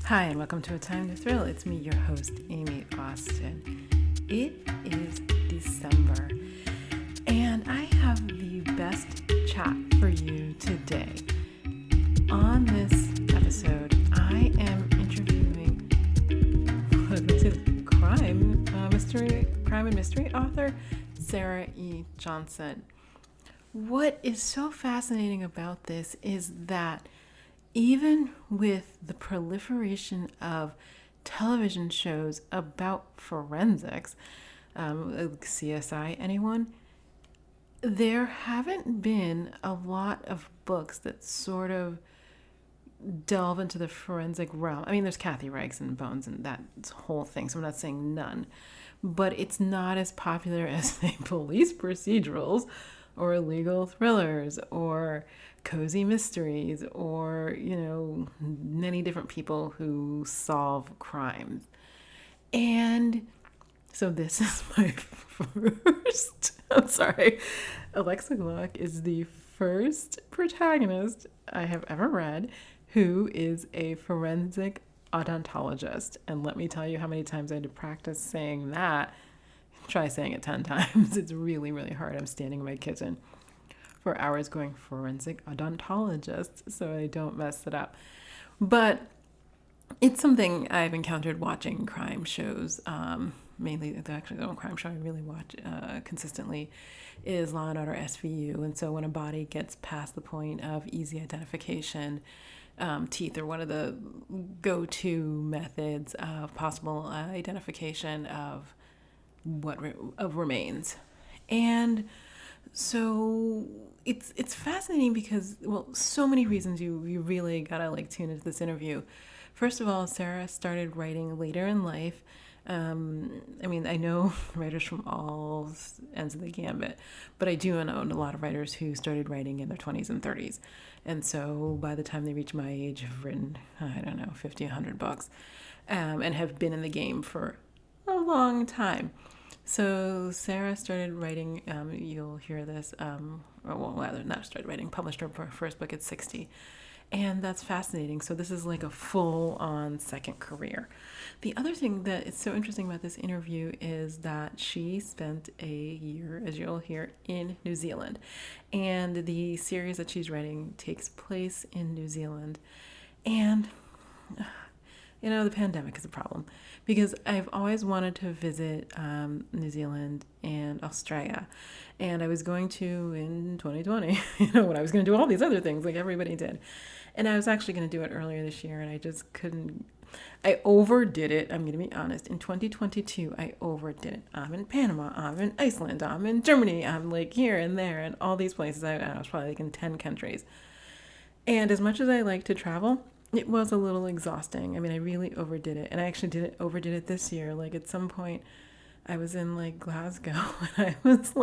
Hi, and welcome to A Time to Thrill. It's me, your host, Amy Austin. It is December, and I have the best chat for you today. On this episode, I am interviewing crime and mystery author Sara E. Johnson. What is so fascinating about this is that even with the proliferation of television shows about forensics, CSI, anyone, there haven't been a lot of books that sort of delve into the forensic realm. I mean, there's Kathy Reichs and Bones and that whole thing, so I'm not saying none, but it's not as popular as, say, police procedurals or legal thrillers or cozy mysteries or, many different people who solve crimes. And so this is my Alexa Glock is the first protagonist I have ever read who is a forensic odontologist. And let me tell you how many times I had to practice saying that. Try saying it 10 times. It's really, really hard. I'm standing in my kitchen for hours going forensic odontologist so I don't mess it up. But it's something I've encountered watching crime shows. Mainly, actually, the only crime show I really watch consistently is Law & Order SVU. And so when a body gets past the point of easy identification, teeth are one of the go-to methods of possible identification of of remains. And so it's fascinating because, well, so many reasons you really gotta tune into this interview. First of all, Sara started writing later in life. I know writers from all ends of the gambit, but I do know a lot of writers who started writing in their 20s and 30s. And so by the time they reach my age, have written, 50, 100 books, and have been in the game for a long time. So Sara started writing, you'll hear this, published her first book at 60. And that's fascinating. So this is like a full-on second career. The other thing that is so interesting about this interview is that she spent a year, as you'll hear, in New Zealand. And the series that she's writing takes place in New Zealand. And the pandemic is a problem because I've always wanted to visit New Zealand and Australia. And I was going to in 2020, when I was going to do all these other things like everybody did. And I was actually going to do it earlier this year and I just couldn't. I overdid it. I'm going to be honest. In 2022, I overdid it. I'm in Panama. I'm in Iceland. I'm in Germany. I'm here and there and all these places. I was probably in 10 countries. And as much as I like to travel, it was a little exhausting. I really overdid it. And I actually overdid it this year. At some point, I was in Glasgow and I was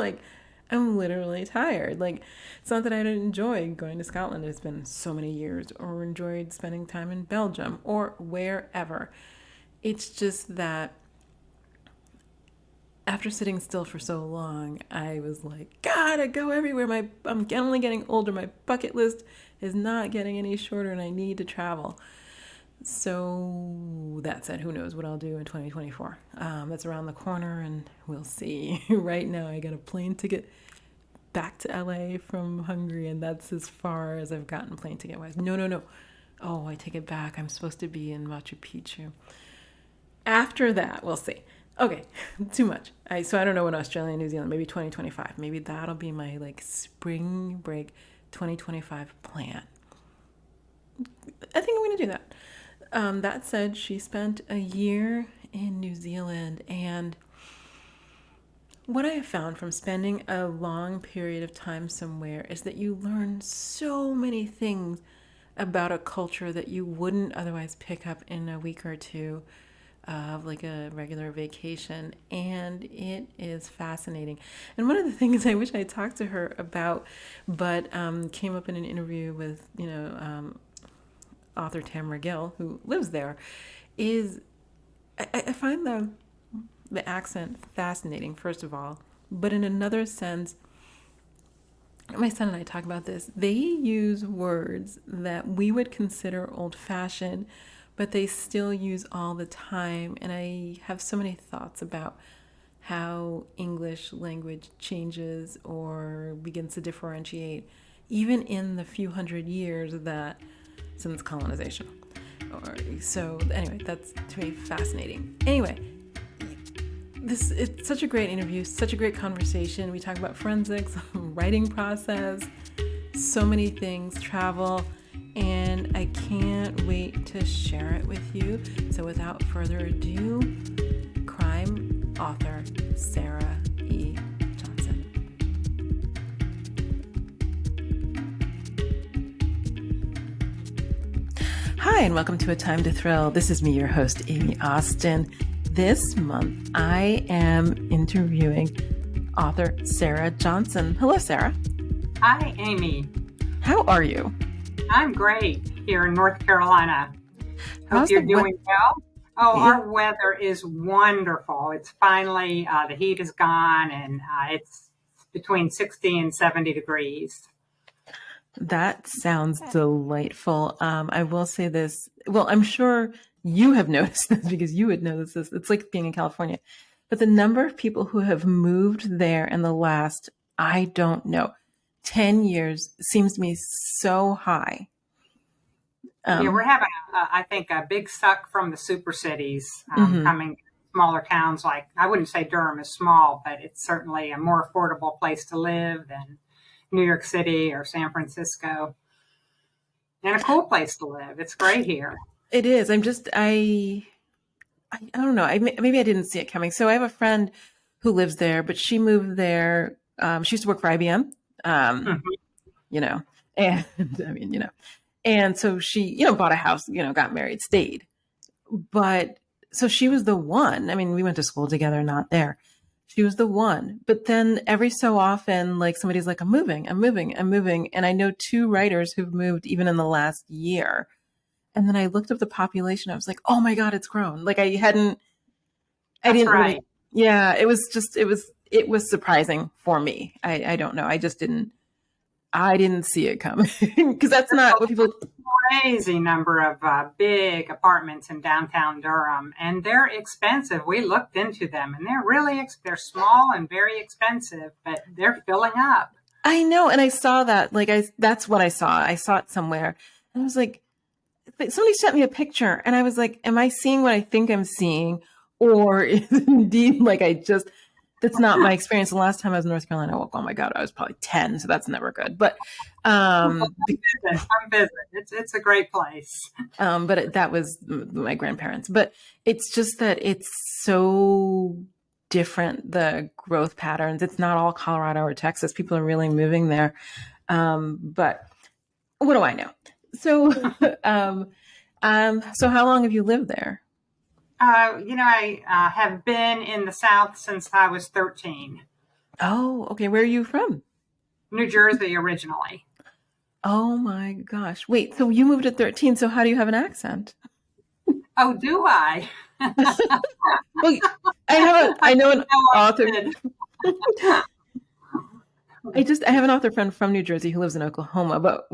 I'm literally tired. It's not that I didn't enjoy going to Scotland. It's been so many years, or enjoyed spending time in Belgium or wherever. It's just that after sitting still for so long, I was gotta go everywhere. I'm only getting older. My bucket list is not getting any shorter and I need to travel. So that said, who knows what I'll do in 2024. That's around the corner and we'll see. Right now I got a plane ticket back to LA from Hungary and that's as far as I've gotten plane ticket wise. No. Oh, I take it back. I'm supposed to be in Machu Picchu. After that, we'll see. Okay, too much. So I don't know when Australia and New Zealand, maybe 2025. Maybe that'll be my spring break 2025 plan. I think I'm going to do that. That said, she spent a year in New Zealand, and what I have found from spending a long period of time somewhere is that you learn so many things about a culture that you wouldn't otherwise pick up in a week or two of a regular vacation, and it is fascinating. And one of the things I wish I talked to her about, but came up in an interview with author Tamara Gill, who lives there, is I find the accent fascinating, first of all, but in another sense, my son and I talk about this. They use words that we would consider old-fashioned, but they still use all the time. And I have so many thoughts about how English language changes or begins to differentiate, even in the few hundred years that since colonization. So anyway, that's to me fascinating. Anyway, it's such a great interview, such a great conversation. We talk about forensics, writing process, so many things, travel, and I can't wait to share it with you. So without further ado, crime author Sara E. Johnson. Hi, and welcome to A Time to Thrill. This is me, your host, Amy Austin. This month, I am interviewing author Sara Johnson. Hello, Sara. Hi, Amy. How are you? I'm great here in North Carolina. How's Hope you're doing well. Oh, Yeah. Our weather is wonderful. It's finally, the heat is gone, and it's between 60 and 70 degrees. That sounds delightful. I will say this. Well, I'm sure you have noticed this because you would notice this. It's like being in California. But the number of people who have moved there in the last, I don't know, 10 years seems to me so high. Yeah, we're having, I think, a big suck from the super cities coming to smaller towns. Like, I wouldn't say Durham is small, but it's certainly a more affordable place to live than New York City or San Francisco. And a cool place to live. It's great here. It is. I don't know. Maybe I didn't see it coming. So I have a friend who lives there, but she moved there. She used to work for IBM, you know, and I mean, you know, and so she, bought a house, got married, stayed. But so she was the one. I mean, we went to school together, not there. She was the one. But then every so often, like somebody's like, I'm moving. And I know 2 writers who've moved even in the last year. And then I looked up the population. I was like, oh my God, it's grown. Like I didn't Right. really, yeah, it was surprising for me. I don't know. I didn't see it coming because that's not what people. Crazy number of big apartments in downtown Durham, and they're expensive. We looked into them, and they're small and very expensive, but they're filling up. I know, and I saw that. That's what I saw. I saw it somewhere, and I was like, somebody sent me a picture, and I was like, am I seeing what I think I'm seeing, or is it indeed that's not my experience. The last time I was in North Carolina, oh my God, I was probably 10, so that's never good. But Come visit. It's a great place. But that was my grandparents. But it's just that it's so different, the growth patterns. It's not all Colorado or Texas. People are really moving there. But what do I know? So, so how long have you lived there? I have been in the South since I was 13. Oh, okay. Where are you from? New Jersey originally. Oh my gosh. Wait, so you moved at 13. So how do you have an accent? Oh, do I? Well, I know an author. I have an author friend from New Jersey who lives in Oklahoma, but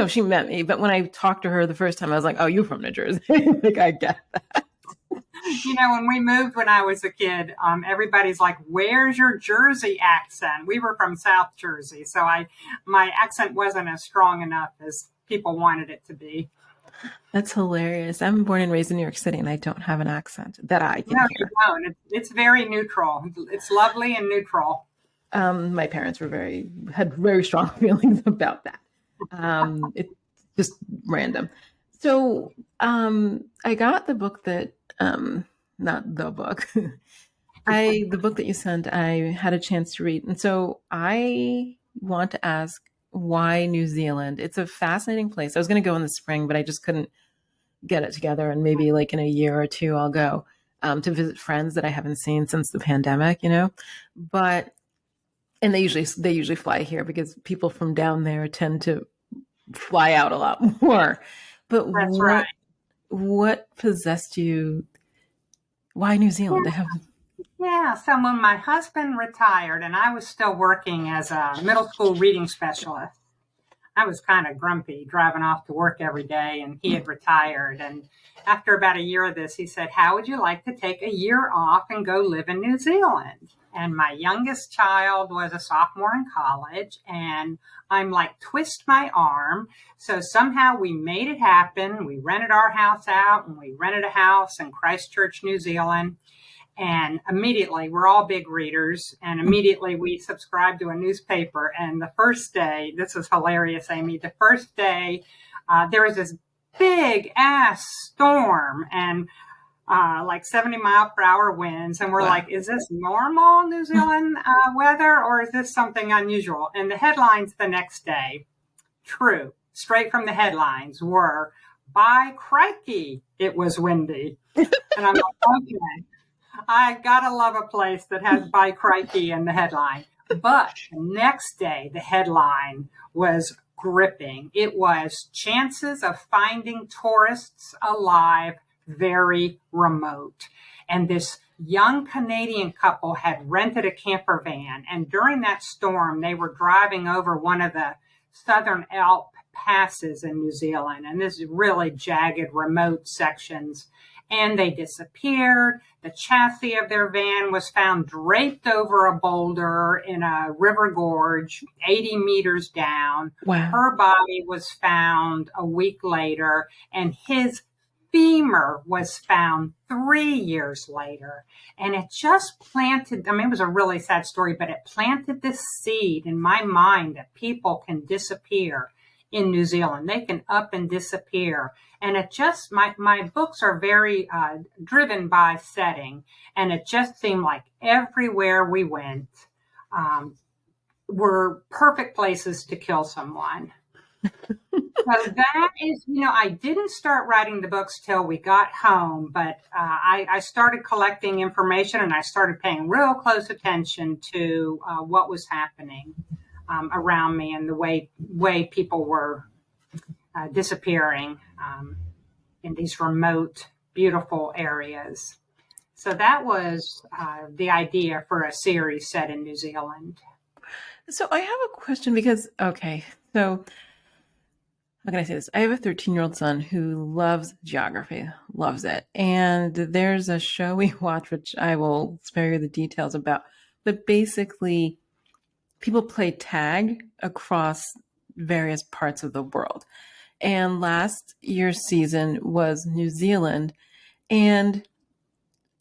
she met me, but when I talked to her the first time, I was like, oh, you're from New Jersey. Like, I get that. When we moved when I was a kid, everybody's like, where's your Jersey accent? We were from South Jersey, so my accent wasn't as strong enough as people wanted it to be. That's hilarious. I'm born and raised in New York City, and I don't have an accent that I can hear. You don't. It's very neutral. It's lovely and neutral. My parents had very strong feelings about that. It's just random. So I got the book that, not the book, the book that you sent, I had a chance to read. And so I want to ask, why New Zealand? It's a fascinating place. I was going to go in the spring, but I just couldn't get it together. And maybe like in a year or 2, I'll go to visit friends that I haven't seen since the pandemic, but, and they usually fly here because people from down there tend to fly out a lot more. But That's right. What possessed you? Why New Zealand? Yeah, so when my husband retired and I was still working as a middle school reading specialist, I was kind of grumpy driving off to work every day, and he had retired. And after about a year of this, he said, how would you like to take a year off and go live in New Zealand? And my youngest child was a sophomore in college, and I'm like, twist my arm. So somehow we made it happen. We rented our house out, and we rented a house in Christchurch, New Zealand. And immediately, we're all big readers, and immediately we subscribed to a newspaper. And the first day, this was hilarious, Amy, the first day, there was this big ass storm and like 70-mile-per-hour winds. And we're like, is this normal New Zealand weather, or is this something unusual? And the headlines the next day, true, straight from the headlines, were, by crikey, it was windy. And I'm like, okay. I gotta love a place that has by crikey in the headline. But the next day, the headline was gripping. It was chances of finding tourists alive very remote. And this young Canadian couple had rented a camper van. And during that storm, they were driving over one of the Southern Alp passes in New Zealand. And this is really jagged, remote sections. And they disappeared. The chassis of their van was found draped over a boulder in a river gorge, 80 meters down. Wow. Her body was found a week later, and his femur was found 3 years later. And it just planted, I mean, it was a really sad story, but it planted this seed in my mind that people can disappear in New Zealand. They can up and disappear. And it just, my books are very driven by setting. And it just seemed like everywhere we went were perfect places to kill someone. So that is, I didn't start writing the books till we got home, but I started collecting information, and I started paying real close attention to what was happening around me and the way people were disappearing in these remote, beautiful areas. So that was the idea for a series set in New Zealand. So I have a question because, okay, so how can I say this? I have a 13-year-old son who loves geography, loves it. And there's a show we watch, which I will spare you the details about, but basically people play tag across various parts of the world. And last year's season was New Zealand. And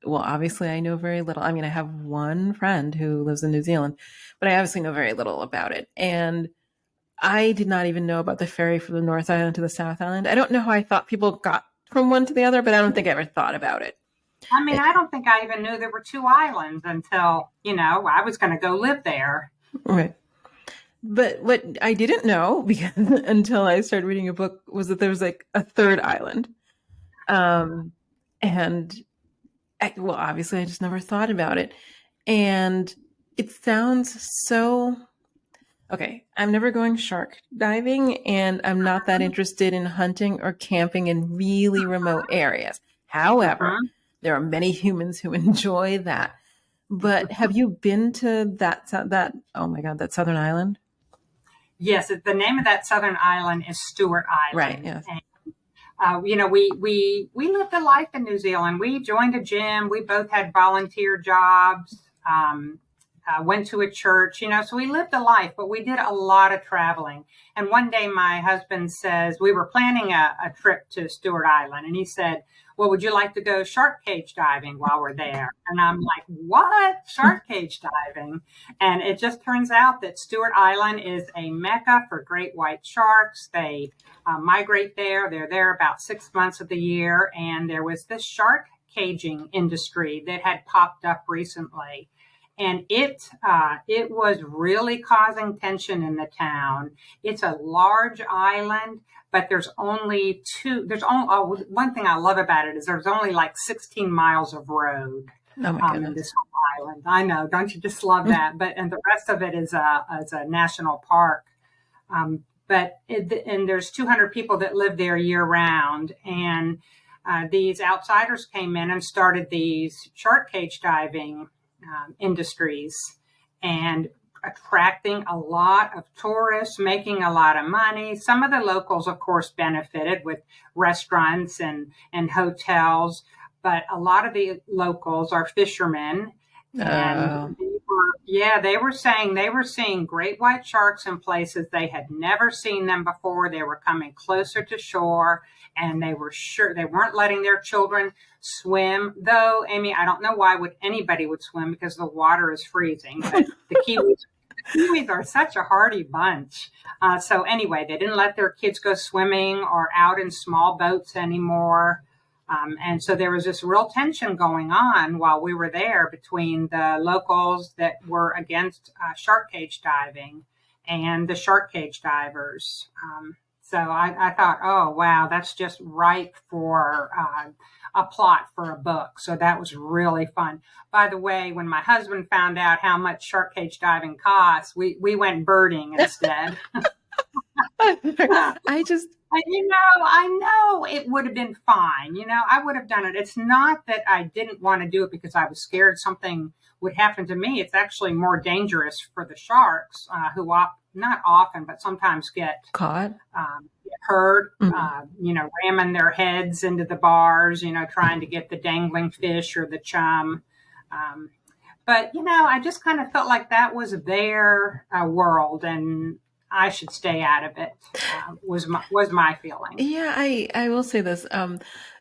well, obviously I know very little. I mean, I have one friend who lives in New Zealand, but I obviously know very little about it. And I did not even know about the ferry from the North Island to the South Island. I don't know how I thought people got from one to the other, but I don't think I ever thought about it. I mean, I don't think I even knew there were two islands until, I was going to go live there. Right. But what I didn't know, because until I started reading your book, was that there was like a third island. Well, obviously I just never thought about it. And it sounds so... Okay, I'm never going shark diving, and I'm not that interested in hunting or camping in really remote areas. However, there are many humans who enjoy that. But have you been to that, oh my God, that southern island? Yes, the name of that southern island is Stewart Island. Right, yes. And, we lived a life in New Zealand. We joined a gym. We both had volunteer jobs. Went to a church, so we lived a life, but we did a lot of traveling. And one day my husband says, we were planning a trip to Stewart Island, and he said, well, would you like to go shark cage diving while we're there? And I'm like, what? Shark cage diving? And it just turns out that Stewart Island is a mecca for great white sharks. They migrate there. They're there about 6 months of the year. And there was this shark caging industry that had popped up recently. And it was really causing tension in the town. It's a large island, but there's only one thing I love about it is there's only like 16 miles of road in this whole island. I know, don't you just love that? And the rest of it is a national park. And there's 200 people that live there year round. And these outsiders came in and started these shark cage diving industries, and attracting a lot of tourists, making a lot of money. Some of the locals, of course, benefited with restaurants and hotels, but a lot of the locals are fishermen. And they were saying they were seeing great white sharks in places they had never seen them before. They were coming closer to shore, and they were sure they weren't letting their children swim. Though, Amy, I don't know why anybody would swim because the water is freezing. But the Kiwis are such a hardy bunch. So anyway, they didn't let their kids go swimming or out in small boats anymore. And so there was this real tension going on while we were there between the locals that were against shark cage diving and the shark cage divers. So I thought, oh, wow, that's just ripe for a plot for a book. So that was really fun. By the way, when my husband found out how much shark cage diving costs, we went birding instead. I know it would have been fine. I would have done it. It's not that I didn't want to do it because I was scared something would happen to me. It's actually more dangerous for the sharks who not often, but sometimes get caught, get hurt, ramming their heads into the bars, trying to get the dangling fish or the chum. But, I just kind of felt like that was their world, and I should stay out of it, was my feeling. Yeah, I will say this.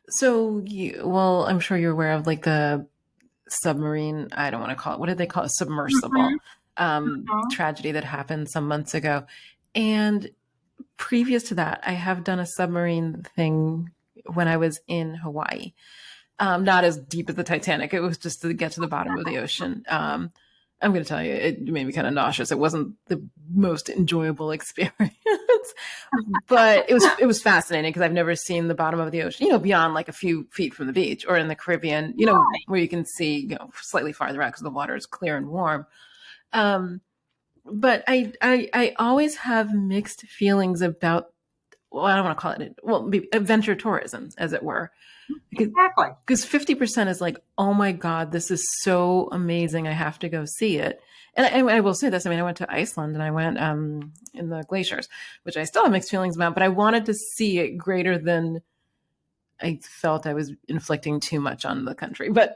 So I'm sure you're aware of like the submarine, I don't want to call it, what did they call it? Submersible tragedy that happened some months ago. And previous to that, I have done a submarine thing when I was in Hawaii. Not as deep as the Titanic. It was just to get to the bottom of the ocean. I'm going to tell you, it made me kind of nauseous. It wasn't the most enjoyable experience, but it was fascinating because I've never seen the bottom of the ocean, beyond like a few feet from the beach, or in the Caribbean, where you can see, slightly farther out because the water is clear and warm. But I always have mixed feelings about, I don't want to call it, adventure tourism, as it were. Exactly. Because 50% is like, oh my God, this is so amazing. I have to go see it. And I will say this. I went to Iceland and I went in the glaciers, which I still have mixed feelings about, but I wanted to see it greater than I felt I was inflicting too much on the country. But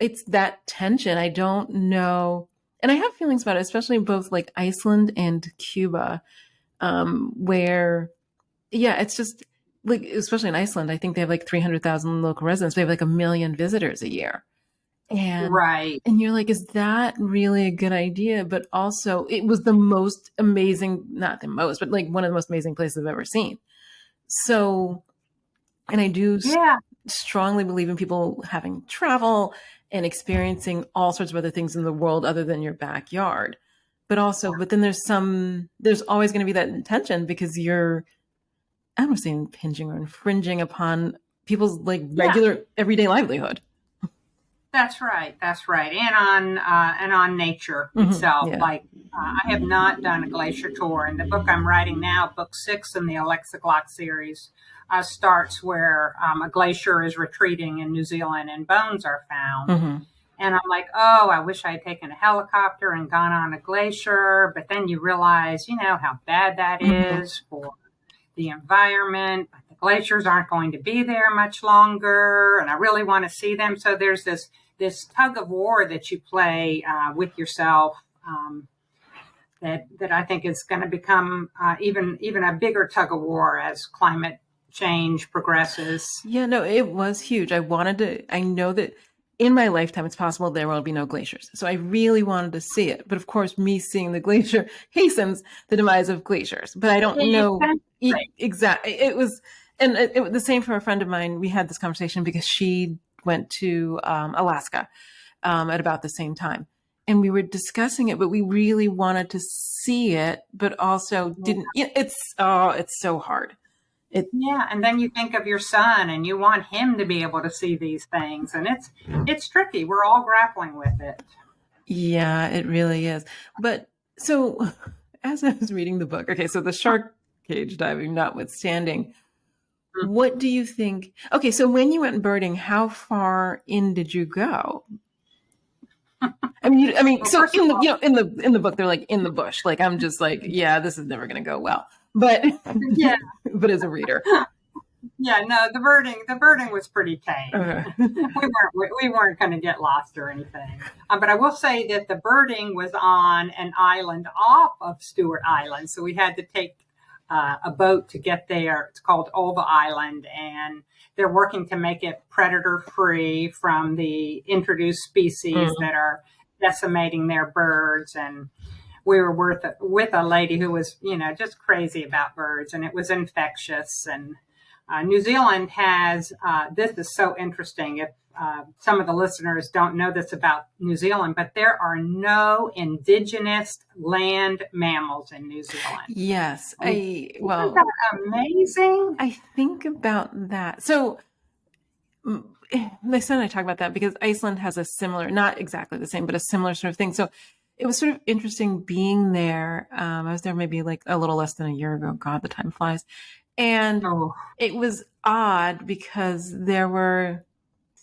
it's that tension. I don't know. And I have feelings about it, especially both like Iceland and Cuba, where, it's just, like, especially in Iceland, I think they have like 300,000 local residents. They have like 1 million visitors a year. And, right. And you're like, is that really a good idea? But also it was the most amazing, not the most, but like one of the most amazing places I've ever seen. So, and I do strongly believe in people having travel and experiencing all sorts of other things in the world other than your backyard. But then there's always going to be that tension because you're, I don't want to say impinging or infringing upon people's like regular everyday livelihood. That's right. And on nature itself. Yeah. Like I have not done a glacier tour, and the book I'm writing now, book 6 in the Alexa Glock series, starts where a glacier is retreating in New Zealand and bones are found. Mm-hmm. And I'm like, oh, I wish I had taken a helicopter and gone on a glacier. But then you realize, how bad that is for the environment. The glaciers aren't going to be there much longer, and I really want to see them. So there's this tug of war that you play with yourself that I think is going to become even a bigger tug of war as climate change progresses. Yeah, no, it was huge. I know that in my lifetime, it's possible there will be no glaciers. So I really wanted to see it. But of course, me seeing the glacier hastens the demise of glaciers. But I don't know exactly. It was, and it the same for a friend of mine. We had this conversation because she went to Alaska at about the same time. And we were discussing it, but we really wanted to see it, but also didn't. It's so hard. And then you think of your son and you want him to be able to see these things, and it's tricky. We're all grappling with it. Yeah, it really is. But so as I was reading the book, okay, so the shark cage diving notwithstanding, what do you think? Okay, so when you went birding, how far in did you go? Well, so in the book, they're like in the bush. Like, I'm just like, yeah, this is never going to go well. But yeah, but as a reader, yeah, no, the birding was pretty tame. We weren't going to get lost or anything. But I will say that the birding was on an island off of Stewart Island, so we had to take a boat to get there. It's called Ulva Island, and they're working to make it predator free from the introduced species that are decimating their birds. And we were with a lady who was, just crazy about birds, and it was infectious. And New Zealand has, this is so interesting. If some of the listeners don't know this about New Zealand, but there are no indigenous land mammals in New Zealand. Yes. Isn't that amazing? I think about that. So my son and I talk about that because Iceland has a similar, not exactly the same, but a similar sort of thing. So it was sort of interesting being there. I was there maybe like a little less than a year ago. God, the time flies. And it was odd because there were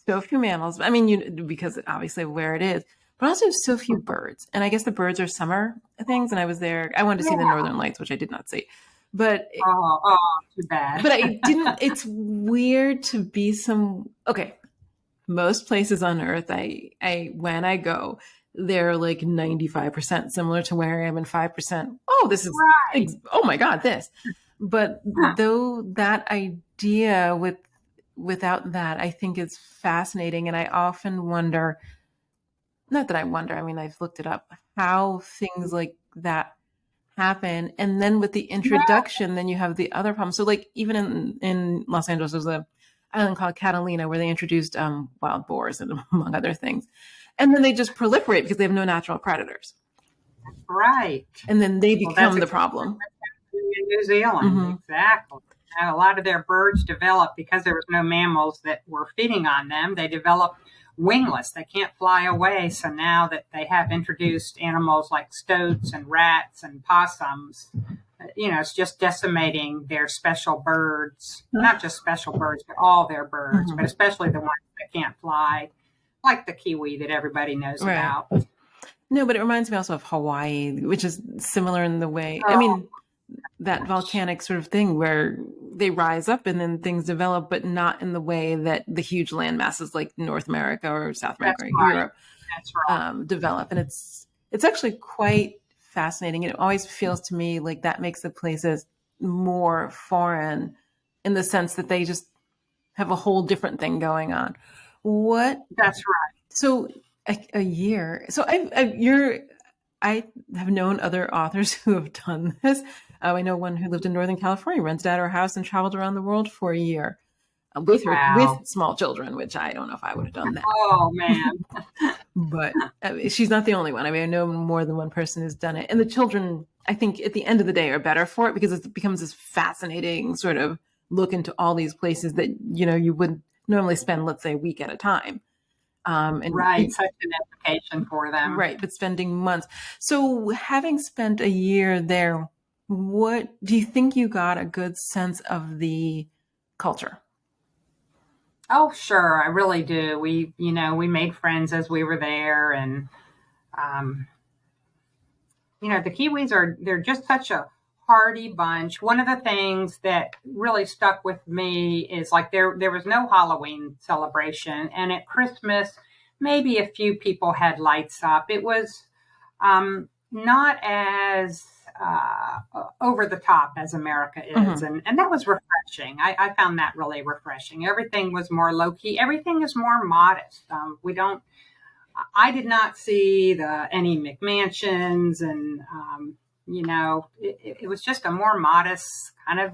so few mammals. I mean, because obviously of where it is, but also so few birds. And I guess the birds are summer things. And I was there. I wanted to see the Northern Lights, which I did not see. But too bad. But I didn't. It's weird to be okay. Most places on Earth, when I go, they're like 95% similar to where I am, and 5%. Oh, this is right. Oh my God, this. But though that idea without that, I think is fascinating, and I often wonder. Not that I wonder. I mean, I've looked it up. How things like that happen, and then with the introduction, then you have the other problem. So like even in Los Angeles, there's an island called Catalina where they introduced wild boars and among other things, and then they just proliferate because they have no natural predators. Right. And then they become the problem. In New Zealand, exactly. And a lot of their birds developed because there was no mammals that were feeding on them. They developed wingless. They can't fly away. So now that they have introduced animals like stoats and rats and possums, it's just decimating their special birds. Not just special birds, but all their birds, but especially the ones that can't fly, like the kiwi that everybody knows about. No, but it reminds me also of Hawaii, which is similar in the way. I mean, that volcanic sort of thing where they rise up and then things develop, but not in the way that the huge land masses like North America or South America or Europe develop. And it's actually quite fascinating. And it always feels to me like that makes the places more foreign in the sense that they just have a whole different thing going on. That's right. So a year. So I have known other authors who have done this. I know one who lived in Northern California, rented out her house and traveled around the world for a year with small children, which I don't know if I would have done that. Oh, man. But she's not the only one. I mean, I know more than one person who's done it. And the children, I think at the end of the day, are better for it because it becomes this fascinating sort of look into all these places that, you would normally spend, let's say, a week at a time. Such an education for them. Right, but spending months. So having spent a year there, what do you think you got a good sense of the culture? Oh, sure. I really do. We made friends as we were there. And, the Kiwis they're just such a hardy bunch. One of the things that really stuck with me is like there was no Halloween celebration, and at Christmas maybe a few people had lights up. It was not as over the top as America is, and that was refreshing. I found that really refreshing. Everything was more low key. Everything is more modest. I did not see any McMansions and it was just a more modest kind of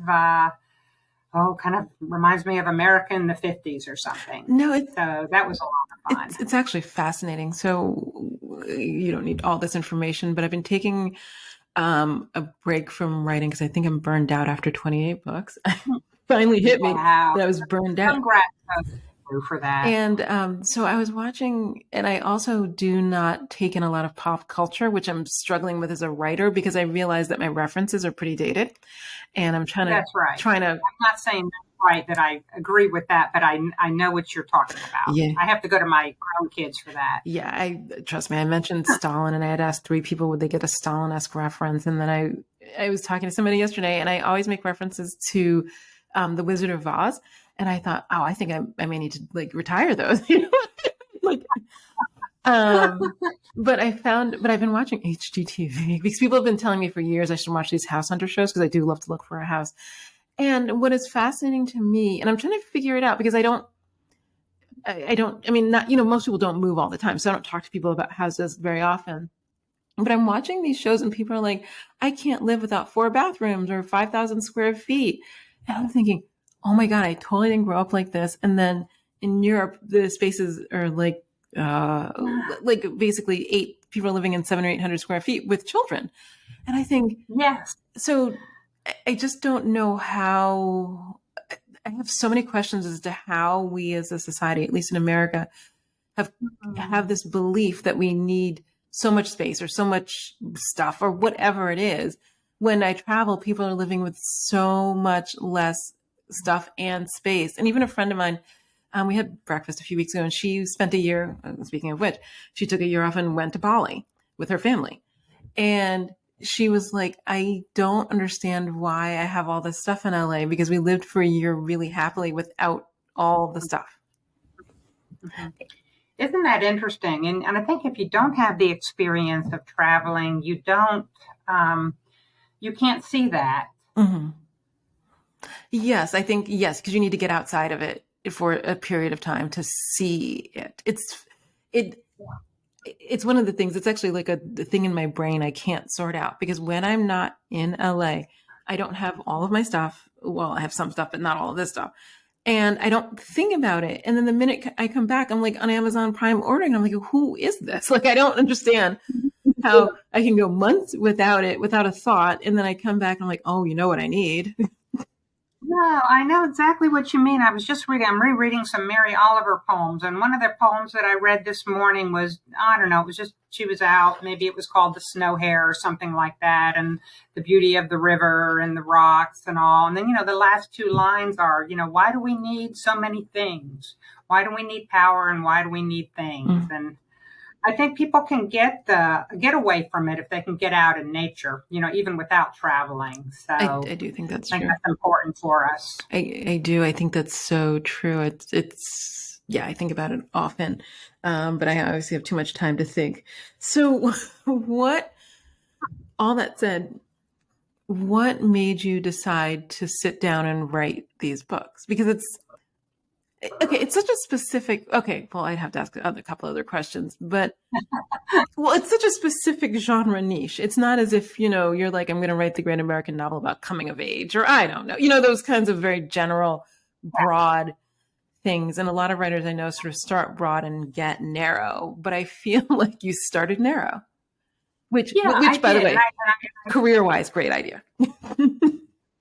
reminds me of America in the 50s or something. So that was a lot of fun. It's actually fascinating. So you don't need all this information, but I've been taking a break from writing because I think I'm burned out after 28 books. Finally hit me that I was burned out. Congrats for that. And so I was watching, and I also do not take in a lot of pop culture, which I'm struggling with as a writer because I realize that my references are pretty dated, and I'm trying to. That's right. I'm not saying that right that I agree with that, but I know what you're talking about. Yeah. I have to go to my own kids for that. Yeah, trust me, I mentioned Stalin, and I had asked 3 people would they get a Stalin-esque reference, and then I was talking to somebody yesterday, and I always make references to The Wizard of Oz, and I thought, oh, I think I may need to like retire those, you know, like. But I've been watching HGTV because people have been telling me for years I should watch these house hunter shows because I do love to look for a house. And what is fascinating to me, and I'm trying to figure it out because I mean, not, most people don't move all the time. So I don't talk to people about houses very often, but I'm watching these shows and people are like, I can't live without 4 bathrooms or 5,000 square feet. And I'm thinking, oh my God, I totally didn't grow up like this. And then in Europe, the spaces are like basically 8 people living in 700 or 800 square feet with children. And I think, yes. So I just don't know how. I have so many questions as to how we as a society, at least in America, have this belief that we need so much space or so much stuff or whatever it is. When I travel, people are living with so much less stuff and space. And even a friend of mine, we had breakfast a few weeks ago, and she spent a year, speaking of which, she took a year off and went to Bali with her family. And she was like, I don't understand why I have all this stuff in LA because we lived for a year really happily without all the stuff. Mm-hmm. Isn't that interesting? And I think if you don't have the experience of traveling, you can't see that. Mm-hmm. Yes, I think, yes, because you need to get outside of it for a period of time to see it. It's one of the things, it's actually like the thing in my brain I can't sort out because when I'm not in LA, I don't have all of my stuff. Well, I have some stuff, but not all of this stuff. And I don't think about it. And then the minute I come back, I'm like on Amazon Prime ordering. I'm like, who is this? Like, I don't understand how I can go months without it, without a thought. And then I come back and I'm like, oh, you know what I need? No, I know exactly what you mean. I'm rereading some Mary Oliver poems. And one of the poems that I read this morning was, I don't know, it was just, she was out. Maybe it was called The Snow Hare or something like that. And the beauty of the river and the rocks and all. And then, the last 2 lines are, why do we need so many things? Why do we need power and why do we need things? Mm. And I think people can get away from it if they can get out in nature, even without traveling. So I do think that's true. That's important for us. I do. I think that's so true. It's yeah, I think about it often. But I obviously have too much time to think. So all that said, what made you decide to sit down and write these books? Because it's such a specific, well, I'd have to ask a couple other questions, but well, it's such a specific genre niche. It's not as if, you're like, I'm going to write the great American novel about coming of age, or I don't know, those kinds of very general, broad things. And a lot of writers I know sort of start broad and get narrow, but I feel like you started narrow, which by the way, career-wise, great idea.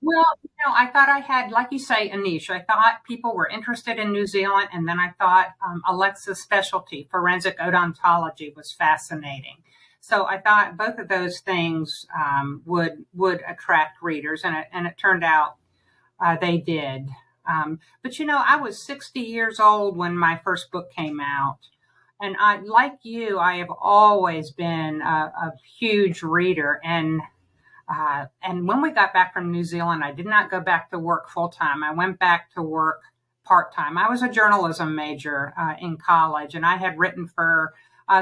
Well, I thought I had, like you say, a niche. I thought people were interested in New Zealand. And then I thought Alexa's specialty, forensic odontology, was fascinating. So I thought both of those things would attract readers. And it turned out they did. But, I was 60 years old when my first book came out. And like you, I have always been a huge reader. And when we got back from New Zealand, I did not go back to work full time. I went back to work part time. I was a journalism major in college, and I had written for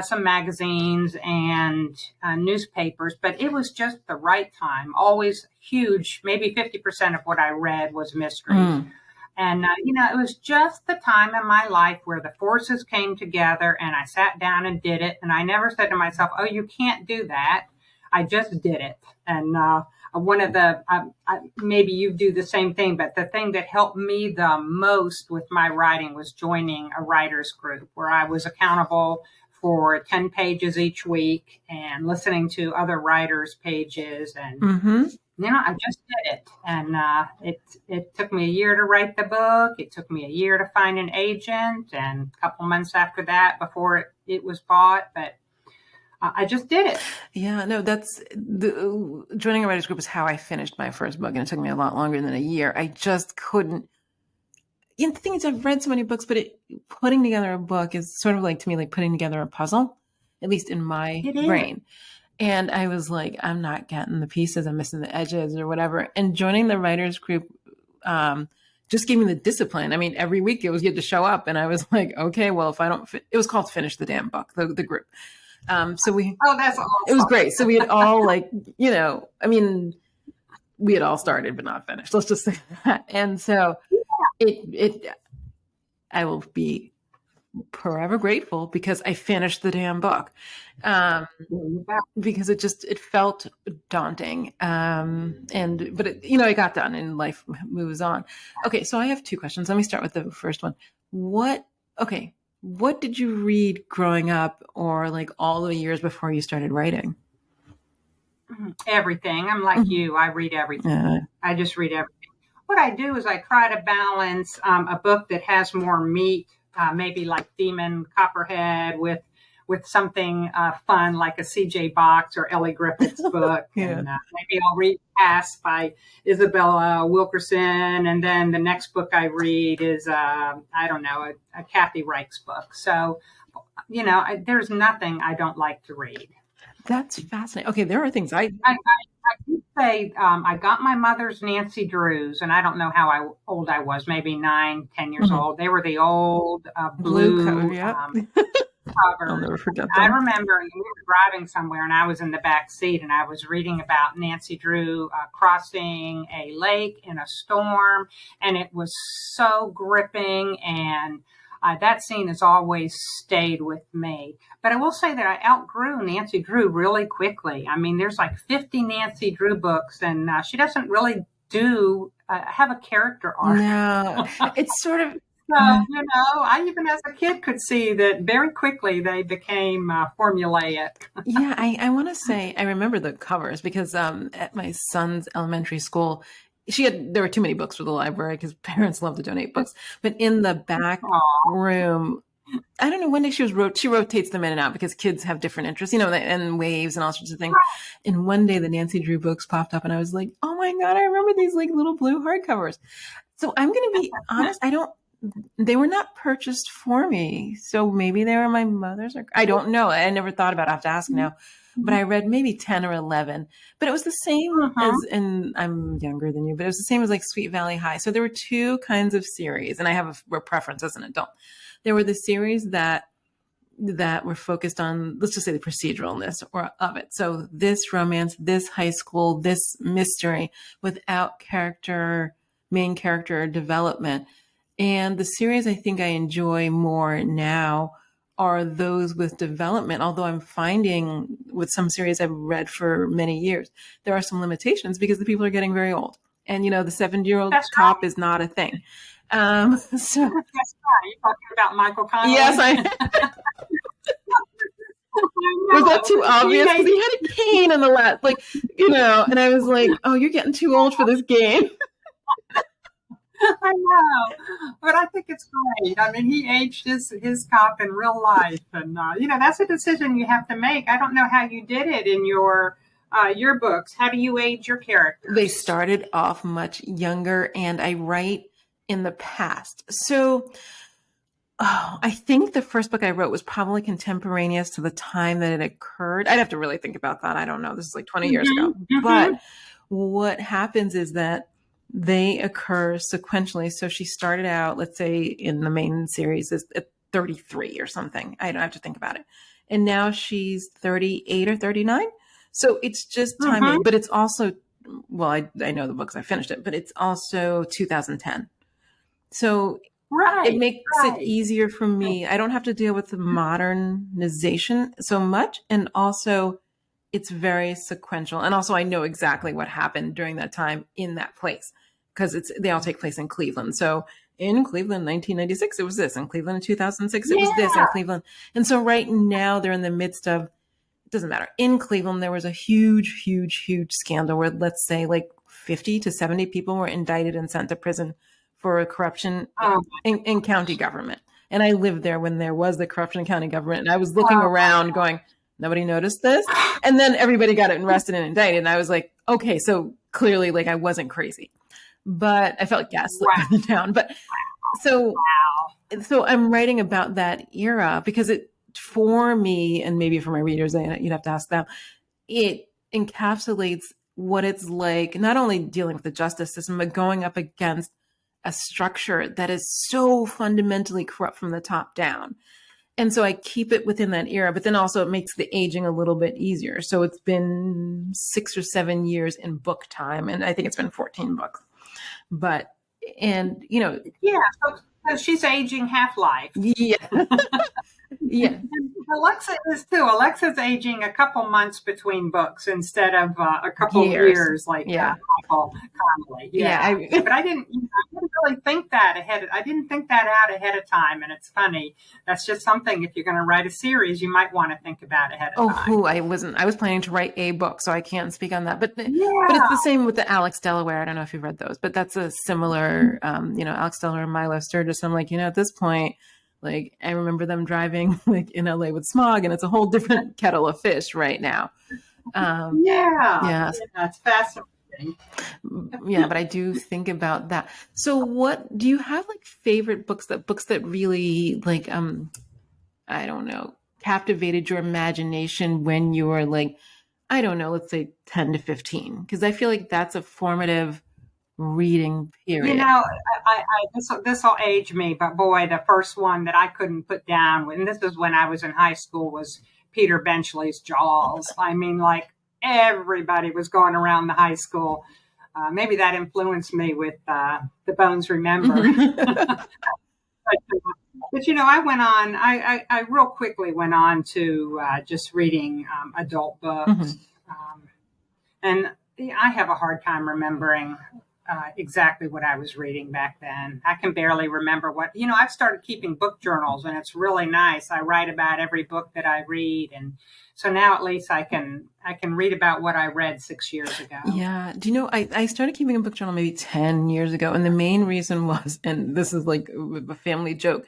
some magazines and newspapers, but it was just the right time. Always huge, maybe 50% of what I read was mysteries. Mm. And, it was just the time in my life where the forces came together and I sat down and did it. And I never said to myself, oh, you can't do that. I just did it. And one of the, maybe you do the same thing, but the thing that helped me the most with my writing was joining a writer's group where I was accountable for 10 pages each week and listening to other writers' pages. And, I just did it. And it took me a year to write the book. It took me a year to find an agent and a couple months after that before it was bought. But I just did it. Yeah, no, joining a writer's group is how I finished my first book, and it took me a lot longer than a year. I just couldn't the thing is, I've read so many books, but putting together a book is sort of like, to me, like putting together a puzzle, at least in my brain. And I was like, I'm not getting the pieces. I'm missing the edges or whatever. And joining the writers group just gave me the discipline. I mean, every week it was good to show up. And I was like, okay, well, if I don't, it was called Finish the Damn Book, the group. So that's awesome. It was great. So we had all like, I mean, we had all started, but not finished. Let's just say that. And so I will be forever grateful because I finished the damn book. Because it felt daunting. But it got done and life moves on. Okay. So I have two questions. Let me start with the first one. What did you read growing up or like all the years before you started writing? Everything. I'm like you. I read everything. I just read everything. What I do is I try to balance a book that has more meat, maybe like Demon Copperhead with something fun like a C.J. Box or Ellie Griffith's book. And maybe I'll read Past by Isabella Wilkerson. And then the next book I read is, a Kathy Reichs book. So, there's nothing I don't like to read. That's fascinating. Okay, there are things I would say I got my mother's Nancy Drews, and I don't know how old I was, maybe 9, 10 years old. They were the old blue cover, cover. I'll never forget that. I remember we were driving somewhere, and I was in the back seat, and I was reading about Nancy Drew crossing a lake in a storm, and it was so gripping, and that scene has always stayed with me. But I will say that I outgrew Nancy Drew really quickly. I mean, there's like 50 Nancy Drew books, and she doesn't really have a character arc. No, it's sort of... So, I even as a kid could see that very quickly they became formulaic. Yeah, I want to say, I remember the covers because at my son's elementary school, there were too many books for the library because parents love to donate books. But in the back room, I don't know, one day she rotates them in and out because kids have different interests, and waves and all sorts of things. And one day the Nancy Drew books popped up and I was like, oh my God, I remember these like little blue hardcovers. So I'm going to be honest, they were not purchased for me. So maybe they were my mother's, or I don't know. I never thought about it. I have to ask now. But I read maybe 10 or 11, but it was the same as, and I'm younger than you, but it was the same as like Sweet Valley High. So there were two kinds of series, and I have a preference as an adult. There were the series that were focused on, let's just say, the proceduralness of it. So this romance, this high school, this mystery without main character development. And the series I think I enjoy more now are those with development, although I'm finding with some series I've read for many years, there are some limitations because the people are getting very old. And, the 70-year-old cop is not a thing. So that's right. You're talking about Michael Connelly. Yes, was that too obvious? Because he had a cane in the last, and I was like, oh, you're getting too old for this game. I know, but I think it's great. I mean, he aged his cop in real life, and that's a decision you have to make. I don't know how you did it in your books. How do you age your characters? They started off much younger, and I write in the past. So, I think the first book I wrote was probably contemporaneous to the time that it occurred. I'd have to really think about that. I don't know. This is like 20 years ago. But what happens is that they occur sequentially. So she started out, let's say in the main series is at 33 or something. I don't have to think about it. And now she's 38 or 39. So it's just timing, but it's also, well, I know the books, I finished it, but it's also 2010. So it makes it easier for me. I don't have to deal with the modernization so much. And also it's very sequential. And also I know exactly what happened during that time in that place because they all take place in Cleveland. So in Cleveland, 1996, it was this. In Cleveland in 2006, it was this in Cleveland. And so right now they're in the midst of, it doesn't matter. In Cleveland, there was a huge, huge, huge scandal where let's say like 50 to 70 people were indicted and sent to prison for corruption in county government. And I lived there when there was the corruption in county government. And I was looking around going, nobody noticed this. And then everybody got arrested and indicted. And I was like, okay, so clearly like I wasn't crazy, but I felt gaslit down. But So, Wow. so I'm writing about that era because it, for me, and maybe for my readers, you'd have to ask them, it encapsulates what it's like, not only dealing with the justice system, but going up against a structure that is so fundamentally corrupt from the top down. And so I keep it within that era, but then also it makes the aging a little bit easier. So it's been 6 or 7 years in book time, and I think it's been 14 books. But, and, Yeah, so she's aging half-life. yeah. Yeah. Alexa is too. Alexa's aging a couple months between books instead of a couple years like Michael Connelly. Yeah. But I didn't really think that I didn't think that out ahead of time. And it's funny. That's just something, if you're going to write a series, you might want to think about ahead of time. I was planning to write a book, so I can't speak on that. But it's the same with the Alex Delaware. I don't know if you've read those, but that's a similar, Alex Delaware and Milo Sturgis. I'm like, at this point, like, I remember them driving like in LA with smog, and it's a whole different kettle of fish right now. That's fascinating. Yeah, but I do think about that. So what do you have, like, favorite books that really, like, I don't know, captivated your imagination when you were, like, I don't know, let's say 10 to 15? Because I feel like that's a formative reading period. This will age me, but boy, the first one that I couldn't put down, and this is when I was in high school, was Peter Benchley's Jaws. I mean, like, everybody was going around the high school. Maybe that influenced me with The Bones Remember. But I went on. I real quickly went on to just reading adult books, and I have a hard time remembering exactly what I was reading back then. I can barely remember what, I've started keeping book journals, and it's really nice. I write about every book that I read. And so now at least I can read about what I read 6 years ago. Yeah. Do you know, I started keeping a book journal maybe 10 years ago. And the main reason was, and this is like a family joke,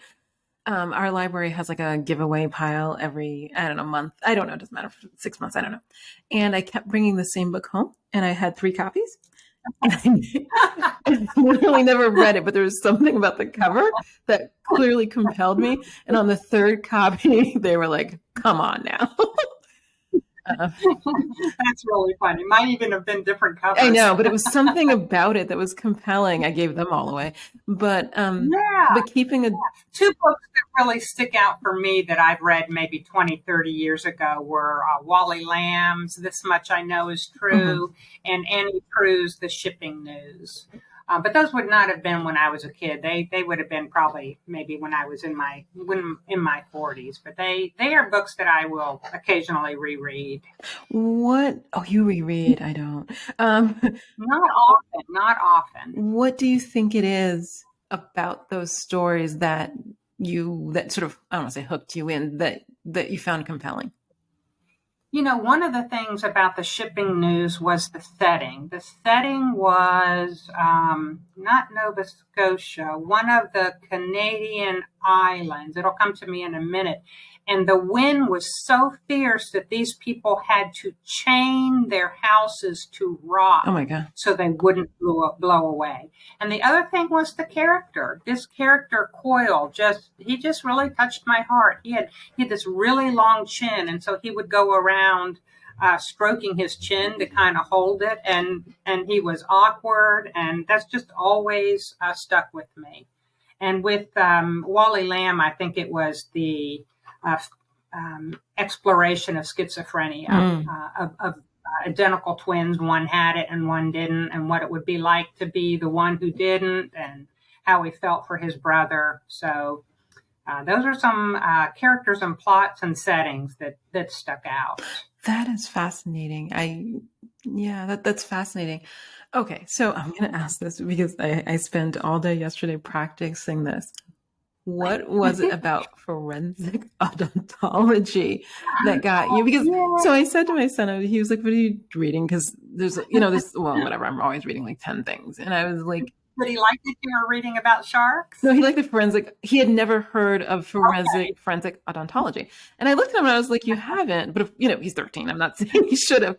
our library has like a giveaway pile every, I don't know, month. I don't know. It doesn't matter. 6 months. I don't know. And I kept bringing the same book home, and I had 3 copies. I literally never read it, but there was something about the cover that clearly compelled me. And on the 3rd copy, they were like, come on now. That's really funny. Might even have been different covers. I know, but it was something about it that was compelling. I gave them all away. But keeping 2 books that really stick out for me that I've read maybe 20, 30 years ago were Wally Lamb's This Much I Know Is True, and Annie Proulx's The Shipping News. But those would not have been when I was a kid. They would have been probably maybe when I was in my 40s. But they are books that I will occasionally reread. What? Oh, you reread? I don't. Not often. What do you think it is about those stories that sort of, I don't want to say hooked you in, that you found compelling? One of the things about The Shipping News was the setting. The setting was not Nova Scotia, one of the Canadian islands. It'll come to me in a minute. And the wind was so fierce that these people had to chain their houses to rock. Oh my God. So they wouldn't blow away. And the other thing was the character. This character, Coyle, he just really touched my heart. He had this really long chin, and so he would go around stroking his chin to kind of hold it, and he was awkward, and that's just always stuck with me. And with Wally Lamb, I think it was the exploration of schizophrenia, of identical twins. One had it and one didn't, and what it would be like to be the one who didn't, and how he felt for his brother. So those are some characters and plots and settings that stuck out. That is fascinating. That's fascinating. Okay, so I'm going to ask this because I spent all day yesterday practicing this. What was it about forensic odontology that got you? Because so I said to my son, he was like, "What are you reading?" Because there's, this. Well, whatever. I'm always reading like 10 things, and I was like, "Did he like that you were reading about sharks?" No, he liked the forensic. He had never heard of forensic odontology, and I looked at him and I was like, "You haven't?" But he's 13. I'm not saying he should have.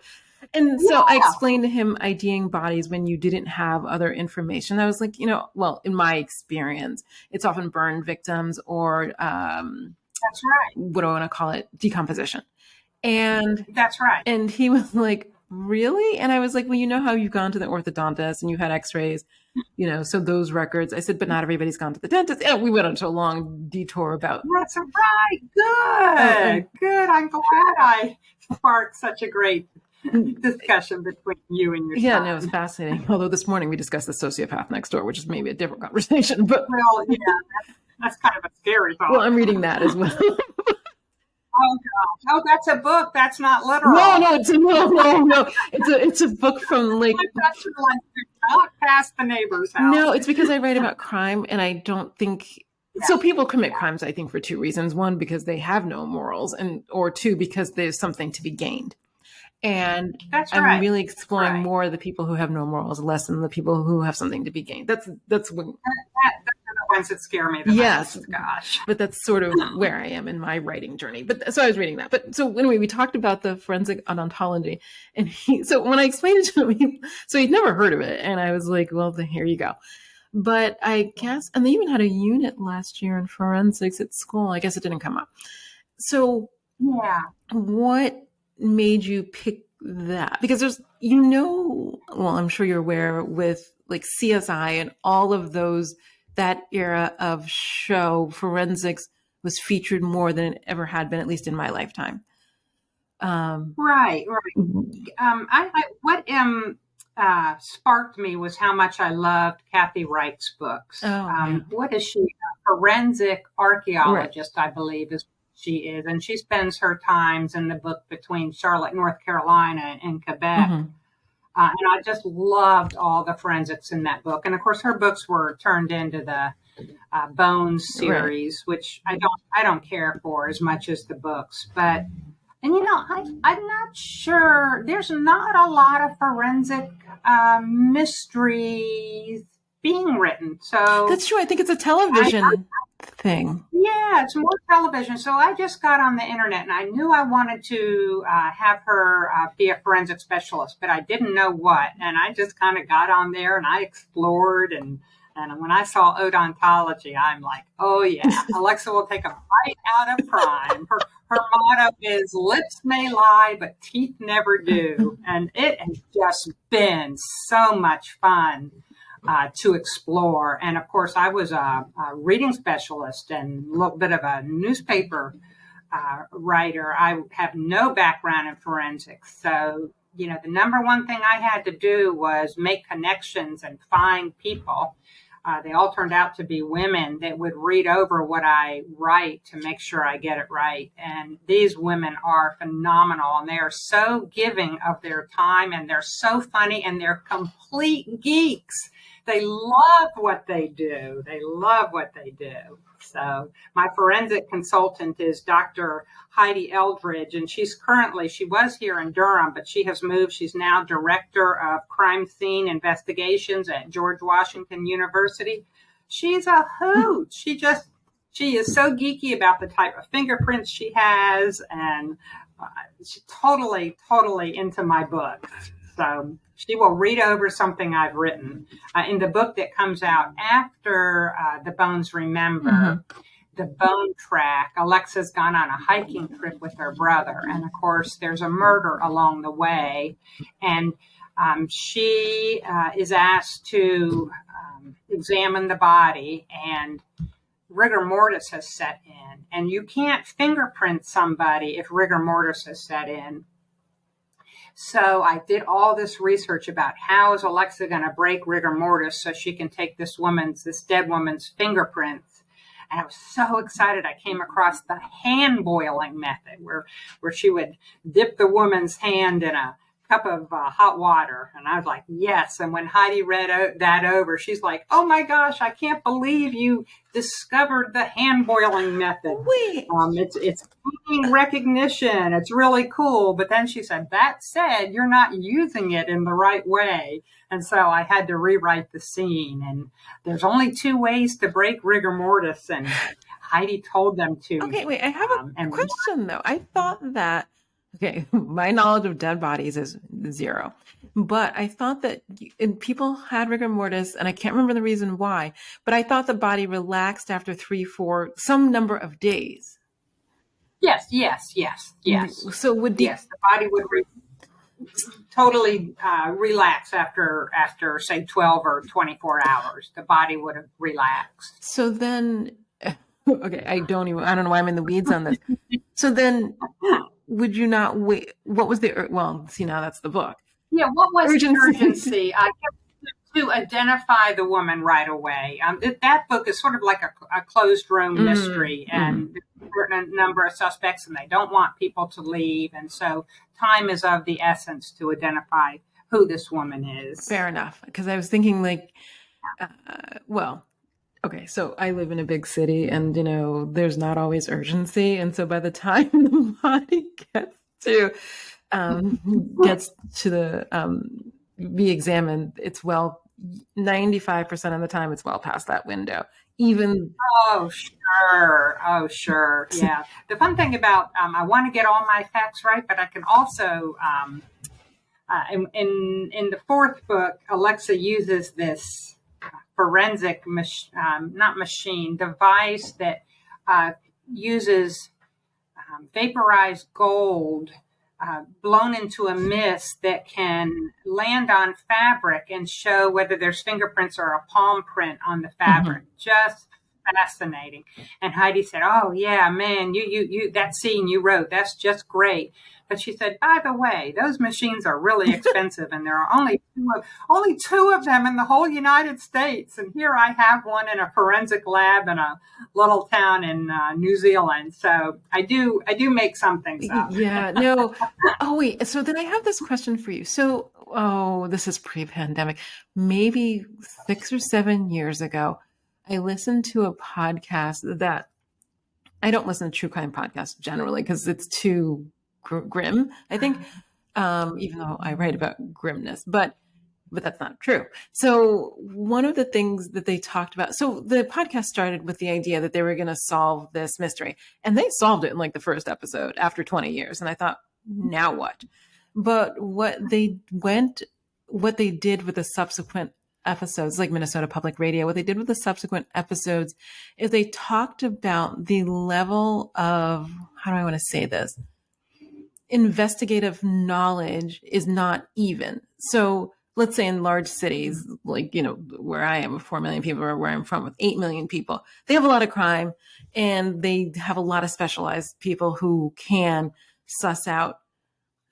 And so I explained to him IDing bodies when you didn't have other information. I was like, well, in my experience, it's often burn victims or that's right. What do I want to call it? Decomposition. And that's right. And he was like, really? And I was like, well, you know how you've gone to the orthodontist and you had x-rays, so those records. I said, but not everybody's gone to the dentist. And we went into a long detour about. That's right. Good. I'm glad I sparked such a great discussion between you and your son. Yeah, no, it was fascinating. Although this morning we discussed the sociopath next door, which is maybe a different conversation. But well, yeah, that's kind of a scary thought. Well, I'm reading that as well. Oh gosh! Oh, that's a book. That's not literal. No. It's a book from like. Not past the neighbor's house. No, it's because I write about crime, and I don't think. Yeah. So people commit crimes, I think, for two reasons: one, because they have no morals, or two, because there's something to be gained. And I'm really exploring more the people who have no morals, less than the people who have something to be gained. That's when. Those are the ones that scare me the most. Gosh. But that's sort of where I am in my writing journey. But so I was reading that. But so anyway, we talked about the forensic odontology, and so when I explained it to him, so he'd never heard of it, and I was like, well, then here you go. But I guess, and they even had a unit last year in forensics at school. I guess it didn't come up. So what made you pick that? Because there's, well, I'm sure you're aware with like CSI and all of those, that era of show, forensics was featured more than it ever had been, at least in my lifetime. Right. What sparked me was how much I loved Kathy Wright's books. What is she? A forensic archaeologist, I believe, is she is, and she spends her times in the book between Charlotte, North Carolina, and Quebec. Mm-hmm. And I just loved all the forensics in that book. And of course, her books were turned into the Bones series, which I don't care for as much as the books. But I'm not sure. There's not a lot of forensic mysteries being written. So that's true. I think it's a television thing. Yeah, it's more television. So I just got on the internet, and I knew I wanted to have her be a forensic specialist, but I didn't know what. And I just kind of got on there and I explored. And when I saw odontology, I'm like, oh yeah, Alexa will take a bite out of crime. Her motto is lips may lie, but teeth never do. And it has just been so much fun to explore. And of course, I was a reading specialist and a little bit of a newspaper writer. I have no background in forensics. So, the number one thing I had to do was make connections and find people. They all turned out to be women that would read over what I write to make sure I get it right. And these women are phenomenal, and they are so giving of their time, and they're so funny, and they're complete geeks. They love what they do. So my forensic consultant is Dr. Heidi Eldridge, and she was here in Durham, but she has moved. She's now director of crime scene investigations at George Washington University. She's a hoot. She is so geeky about the type of fingerprints she has, and she's totally into my book. So she will read over something I've written. In the book that comes out after The Bones Remember, The Bone Track, Alexa's gone on a hiking trip with her brother. And, of course, there's a murder along the way. And she is asked to examine the body, and rigor mortis has set in. And you can't fingerprint somebody if rigor mortis has set in. So I did all this research about how is Alexa going to break rigor mortis so she can take this dead woman's fingerprints. And I was so excited. I came across the hand boiling method where she would dip the woman's hand in a cup of hot water. And I was like, yes. And when Heidi read that over, she's like, oh my gosh, I can't believe you discovered the hand boiling method. Wait. It's recognition. It's really cool. But then she said, that said, you're not using it in the right way. And so I had to rewrite the scene. And there's only 2 ways to break rigor mortis. And Heidi told them to. Okay, wait, I have a question though. I thought that Okay, my knowledge of dead bodies is zero. But I thought that and people had rigor mortis, and I can't remember the reason why, but I thought the body relaxed after 3, 4, some number of days. Yes, yes, yes, yes. So would yes, the body would totally relax after say 12 or 24 hours. The body would have relaxed. So then, okay, I don't know why I'm in the weeds on this. So then, would you not wait? What was well, see, now that's the book. Yeah, what was the urgency? I kept to identify the woman right away. That book is sort of like a closed room mystery, and there's a number of suspects, and they don't want people to leave, and so time is of the essence to identify who this woman is. Fair enough, because I was thinking like, well, okay, so I live in a big city, and there's not always urgency, and so by the time the body gets to the be examined, it's 95% of the time it's well past that window. Even oh sure, yeah. The fun thing about I want to get all my facts right, but I can also in the fourth book, Alexa uses this forensic device that uses vaporized gold blown into a mist that can land on fabric and show whether there's fingerprints or a palm print on the fabric. Just fascinating. And Heidi said, "Oh yeah, man, you that scene you wrote, that's just great." But she said, "By the way, those machines are really expensive, and there are only two of them in the whole United States. And here I have one in a forensic lab in a little town in New Zealand. So I do make some things up." Yeah, no. Oh wait, so then I have this question for you. So, this is pre-pandemic, maybe 6 or 7 years ago, I listened to a podcast that I don't listen to true crime podcasts generally because it's too grim, I think, even though I write about grimness, but that's not true. So one of the things that they talked about, so the podcast started with the idea that they were going to solve this mystery, and they solved it in like the first episode after 20 years. And I thought, now what? But what they did with the subsequent episodes, like Minnesota Public Radio, what they did with the subsequent episodes is they talked about the level of, how do I want to say this? Investigative knowledge is not even. So let's say in large cities, like, where I am with 4 million people, or where I'm from with 8 million people, they have a lot of crime, and they have a lot of specialized people who can suss out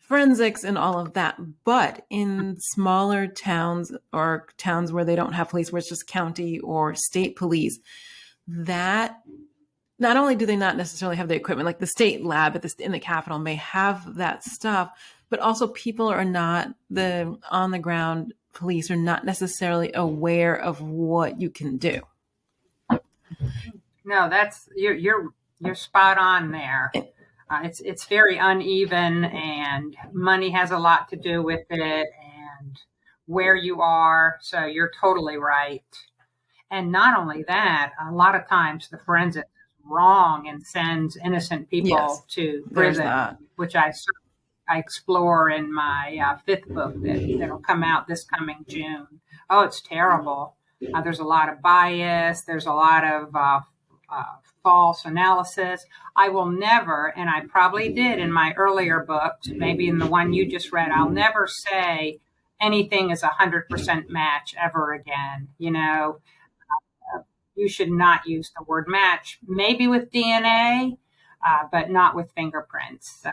forensics and all of that. But in smaller towns, or towns where they don't have police, where it's just county or state police, that not only do they not necessarily have the equipment, like the state lab in the Capitol may have that stuff, but also people are not, the on the ground police are not necessarily aware of what you can do. No, that's you're spot on there. It's very uneven, and money has a lot to do with it, and where you are. So you're totally right. And not only that, a lot of times the forensic is wrong and sends innocent people to prison, which I explore in my fifth book that'll come out this coming June. Oh, it's terrible. There's a lot of bias. There's a lot of false analysis. I will never, and I probably did in my earlier books, maybe in the one you just read, I'll never say anything is 100% match ever again. You should not use the word match, maybe with DNA, but not with fingerprints. So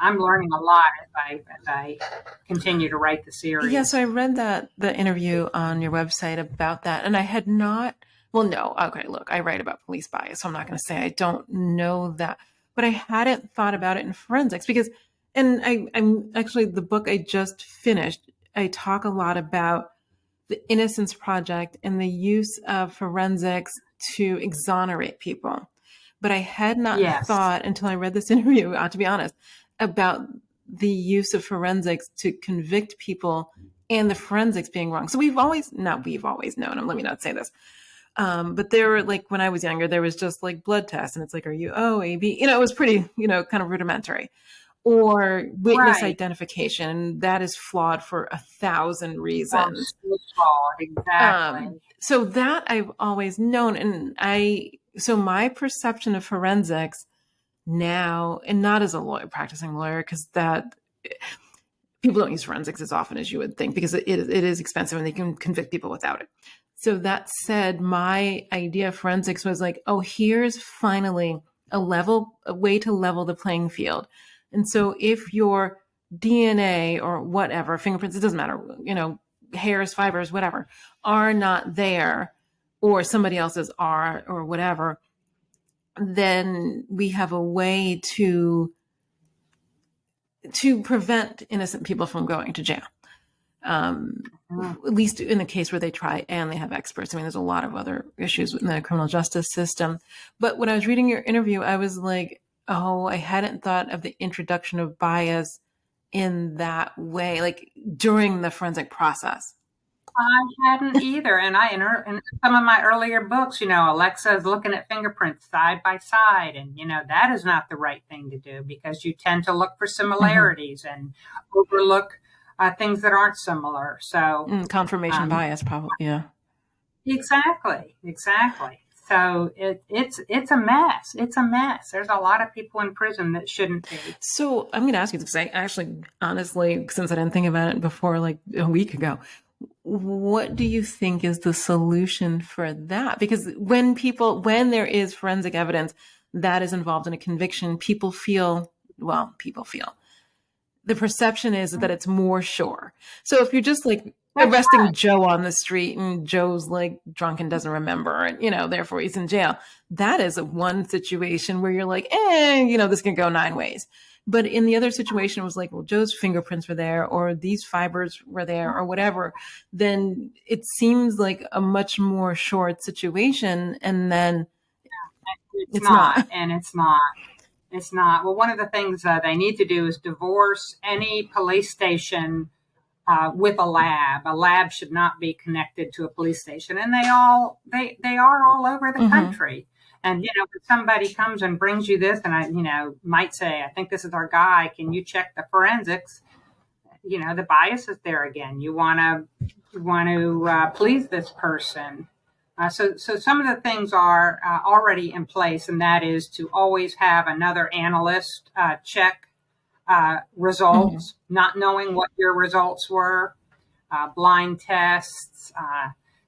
I'm learning a lot as I continue to write the series. Yeah, so I read the interview on your website about that, and I had not. Well, no. Okay, look, I write about police bias, so I'm not going to say I don't know that, but I hadn't thought about it in forensics because, and I'm actually, the book I just finished, I talk a lot about the Innocence Project and the use of forensics to exonerate people. But I had not thought until I read this interview, to be honest, about the use of forensics to convict people and the forensics being wrong. So we've always known, let me not say this. But there were, like, when I was younger, there was just like blood tests, and it's like, are you O, A, B? It was pretty, kind of rudimentary. or witness Right. identification. That is flawed for 1,000 Or reasons. exactly. So that I've always known. And so my perception of forensics now, and not as a lawyer, practicing lawyer, because that people don't use forensics as often as you would think because it is expensive and they can convict people without it. So that said, my idea of forensics was like, oh, here's finally a way to level the playing field. And so if your DNA or whatever, fingerprints, it doesn't matter, hairs, fibers, whatever, are not there, or somebody else's are, or whatever, then we have a way to prevent innocent people from going to jail. At least in the case where they try and they have experts. I mean, there's a lot of other issues in the criminal justice system. But when I was reading your interview, I was like, oh, I hadn't thought of the introduction of bias in that way, like during the forensic process. I hadn't either. And in some of my earlier books, Alexa is looking at fingerprints side by side. And, that is not the right thing to do because you tend to look for similarities and overlook things that aren't similar. So confirmation bias, probably. Yeah. Exactly. So it's a mess. It's a mess. There's a lot of people in prison that shouldn't be. So I'm going to ask you this. I actually, honestly, since I didn't think about it before, like a week ago, what do you think is the solution for that? Because when there is forensic evidence that is involved in a conviction, people feel the perception is that it's more sure. So if you're just like arresting Joe on the street and Joe's like drunk and doesn't remember and, therefore he's in jail, that is one situation where you're like, this can go 9 ways. But in the other situation, it was like, well, Joe's fingerprints were there or these fibers were there or whatever. Then it seems like a much more short situation. And then it's not. And it's not. It's not. Well, one of the things they need to do is divorce any police station with a lab. A lab should not be connected to a police station. And they are all over the country. And, if somebody comes and brings you this and I, might say, I think this is our guy. Can you check the forensics? The bias is there again. You want to please this person. So some of the things are already in place, and that is to always have another analyst check results, not knowing what your results were, blind tests,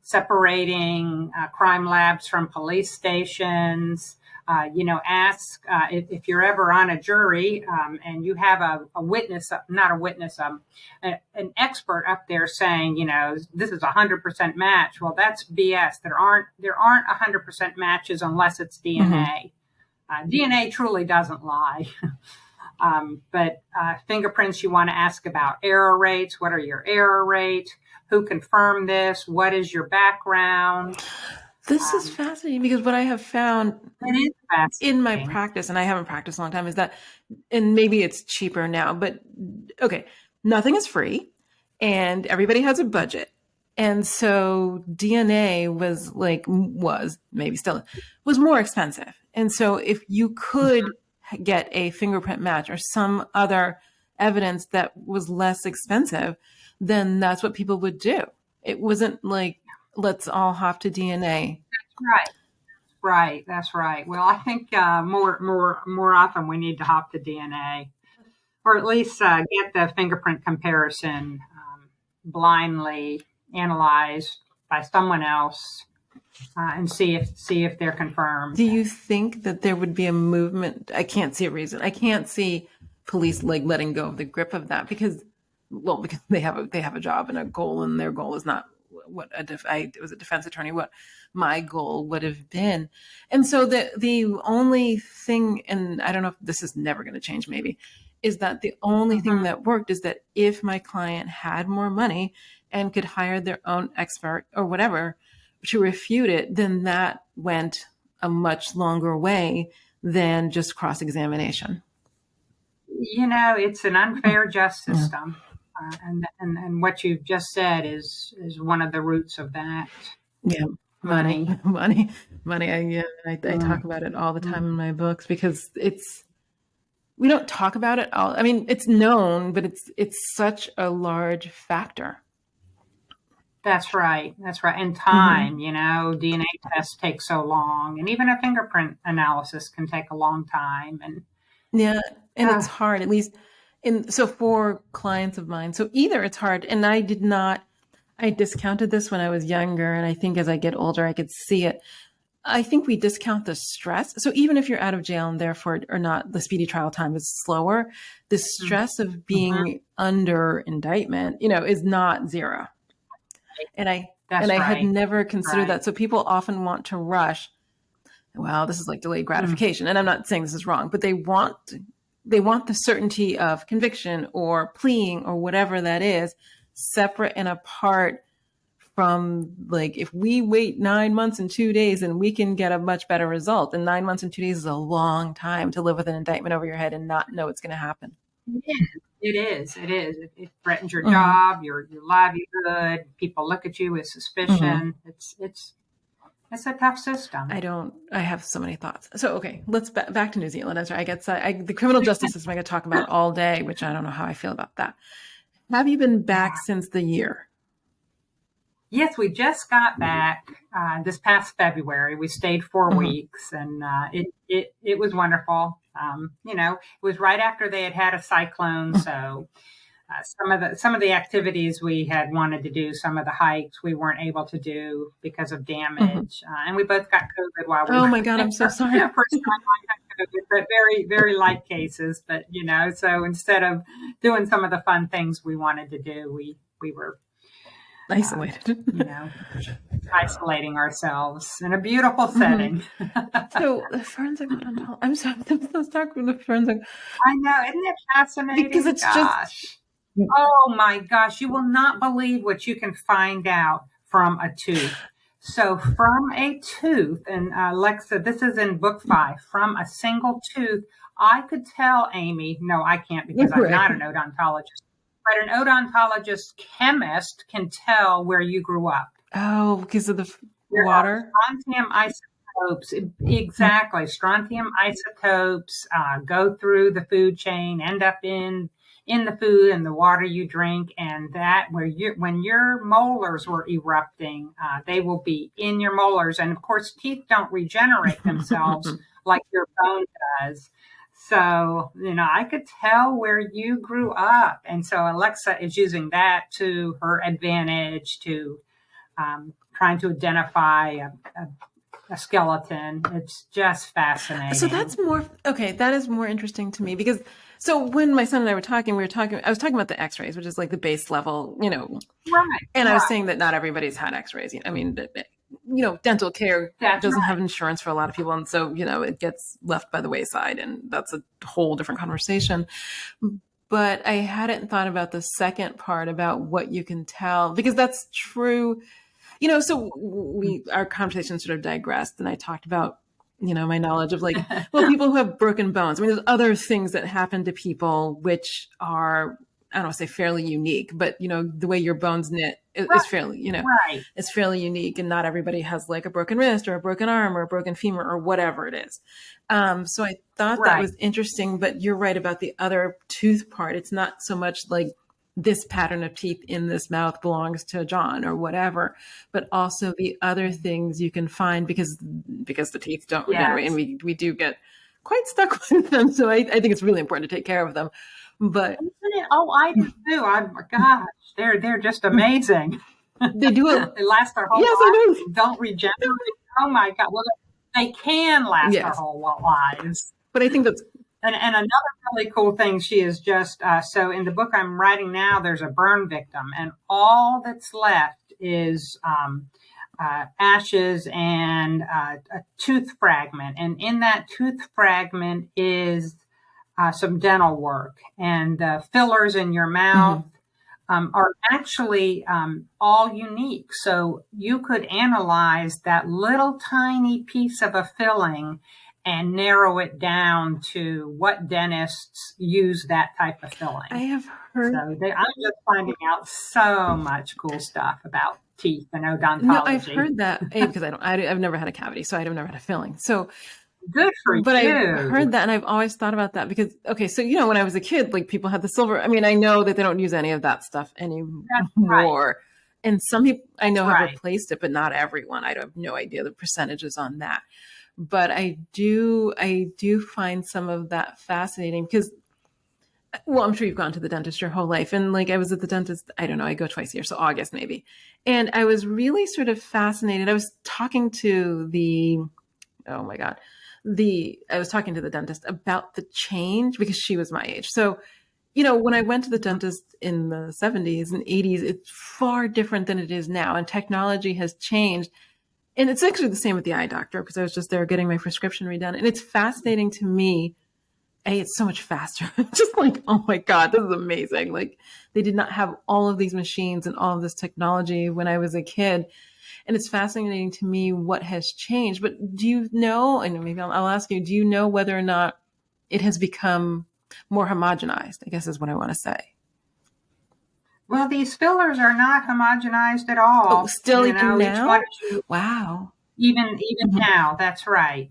separating crime labs from police stations. Ask if you're ever on a jury and you have a witness, not a witness, an expert up there saying, this is 100% match. Well, that's BS. There aren't 100% matches unless it's DNA. DNA truly doesn't lie. But fingerprints, you want to ask about error rates. What are your error rates? Who confirmed this? What is your background? This is fascinating because what I have found in my practice, and I haven't practiced a long time, is that, and maybe it's cheaper now, but okay, nothing is free and everybody has a budget. And so DNA was maybe still was more expensive. And so if you could get a fingerprint match or some other evidence that was less expensive, then that's what people would do. It wasn't like, let's all hop to DNA. That's right. Well, I think more often we need to hop to DNA, or at least get the fingerprint comparison blindly analyzed by someone else and see if they're confirmed. Do you think that there would be a movement? I can't see a reason. I can't see police letting go of the grip of that because they have a job and a goal, and their goal is not what I was a defense attorney, what my goal would have been. And so the only thing, and I don't know if this is never going to change maybe, is that the only thing that worked is that if my client had more money and could hire their own expert or whatever to refute it, then that went a much longer way than just cross-examination. It's an unfair justice system. And what you've just said is one of the roots of that. Yeah. Money. I talk about it all the time in my books because we don't talk about it all. I mean, it's known, but it's such a large factor. That's right. That's right. And time, DNA tests take so long, and even a fingerprint analysis can take a long time. And yeah, and it's hard, at least so for clients of mine. So either it's hard, and I discounted this when I was younger, and I think as I get older, I could see it. I think we discount the stress. So even if you're out of jail and therefore or not, the speedy trial time is slower, the stress of being under indictment, is not zero. And I had never considered that. So people often want to rush. Well, this is like delayed gratification. And I'm not saying this is wrong, but they want the certainty of conviction or pleading or whatever that is, separate and apart from, like, if we wait 9 months and 2 days, then we can get a much better result. And 9 months and 2 days is a long time to live with an indictment over your head and not know what's going to happen. It is. It threatens your job, your livelihood. People look at you with suspicion. It's a tough system. I have so many thoughts. So, okay, let's back to New Zealand. I'm sorry. The criminal justice system I could talk about all day, which I don't know how I feel about that. Have you been back since the year? Yes, we just got back this past February. We stayed 4 weeks, and it was wonderful. It was right after they had a cyclone, so some of the activities we had wanted to do, some of the hikes we weren't able to do because of damage, and we both got COVID while we were. Oh my God, I'm so sorry. First time I got COVID, but very, very light cases. But so instead of doing some of the fun things we wanted to do, we were isolated, isolating ourselves in a beautiful setting. So the forensic odontologist, I'm so stuck with the forensic. I know, isn't it fascinating? Because it's just, oh my gosh, you will not believe what you can find out from a tooth. So from a tooth, and Alexa, this is in book 5, from a single tooth, I could tell Amy, no, I can't because I'm not an odontologist. But an odontologist chemist can tell where you grew up. Oh, because of the water? Strontium isotopes. Exactly. Strontium isotopes go through the food chain, end up in the food and the water you drink. And that when your molars were erupting, they will be in your molars. And of course, teeth don't regenerate themselves like your bone does. So, I could tell where you grew up. And so Alexa is using that to her advantage to trying to identify a skeleton. It's just fascinating. So that is more interesting to me because when my son and I were talking, I was talking about the x-rays, which is like the base level, Right. And I was saying that not everybody's had x-rays. I mean, dental care doesn't have insurance for a lot of people. And so, it gets left by the wayside, and that's a whole different conversation. But I hadn't thought about the second part about what you can tell, because that's true. So our conversation sort of digressed, and I talked about, my knowledge of people who have broken bones. I mean, there's other things that happen to people which are, I don't want to say fairly unique, but the way your bones knit is fairly, it's fairly unique, and not everybody has like a broken wrist or a broken arm or a broken femur or whatever it is. So I thought that was interesting, but you're right about the other tooth part. It's not so much like this pattern of teeth in this mouth belongs to John or whatever, but also the other things you can find because the teeth don't regenerate, and we do get quite stuck with them. So I think it's really important to take care of them. But I do too. Gosh, they're just amazing. They do it. They last their whole lives. Don't regenerate. Oh my God! Well, they can last their whole lives. But I think that's and another really cool thing. She is just so in the book I'm writing now. There's a burn victim, and all that's left is ashes and a tooth fragment, and in that tooth fragment is some dental work, and the fillers in your mouth are actually all unique. So you could analyze that little tiny piece of a filling and narrow it down to what dentists use that type of filling. I have heard. I'm just finding out so much cool stuff about teeth and odontology. No, I've heard that because I've never had a cavity, so I've never had a filling. So Good for But I've you. heard that, and I've always thought about that because, okay, so, when I was a kid, like, people had the silver. I mean, I know that they don't use any of that stuff anymore. Right. And some people I know have Right. replaced it, but not everyone. I have no idea the percentages on that. But I do find some of that fascinating because, well, I'm sure you've gone to the dentist your whole life. And like, I was at the dentist, I don't know, I go twice a year, so August maybe. And I was really sort of fascinated. I was talking to oh my God, I was talking to the dentist about the change because she was my age. So, when I went to the dentist in the 70s and 80s, it's far different than it is now. And technology has changed. And it's actually the same with the eye doctor because I was just there getting my prescription redone. And it's fascinating to me. It's so much faster. Just like, oh my God, this is amazing. Like, they did not have all of these machines and all of this technology when I was a kid. And it's fascinating to me what has changed. But do you know, and maybe I'll ask you, do you know whether or not it has become more homogenized? I guess is what I want to say. Well, these fillers are not homogenized at all. Oh, still even Each now? one, Wow. even now, that's right.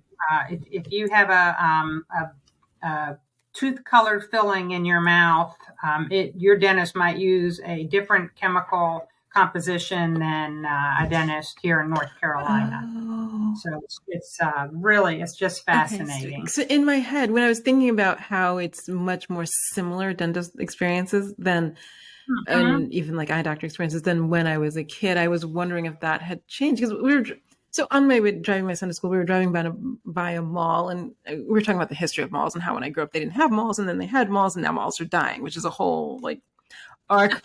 If you have a tooth-colored filling in your mouth, your dentist might use a different chemical composition than a dentist here in North Carolina. Oh. So it's just fascinating. Okay, so in my head, when I was thinking about how it's much more similar dentist experiences than, and even like eye doctor experiences than when I was a kid, I was wondering if that had changed because so on my way driving my son to school, we were driving by a mall, and we were talking about the history of malls and how when I grew up they didn't have malls, and then they had malls, and now malls are dying, which is a whole like arc.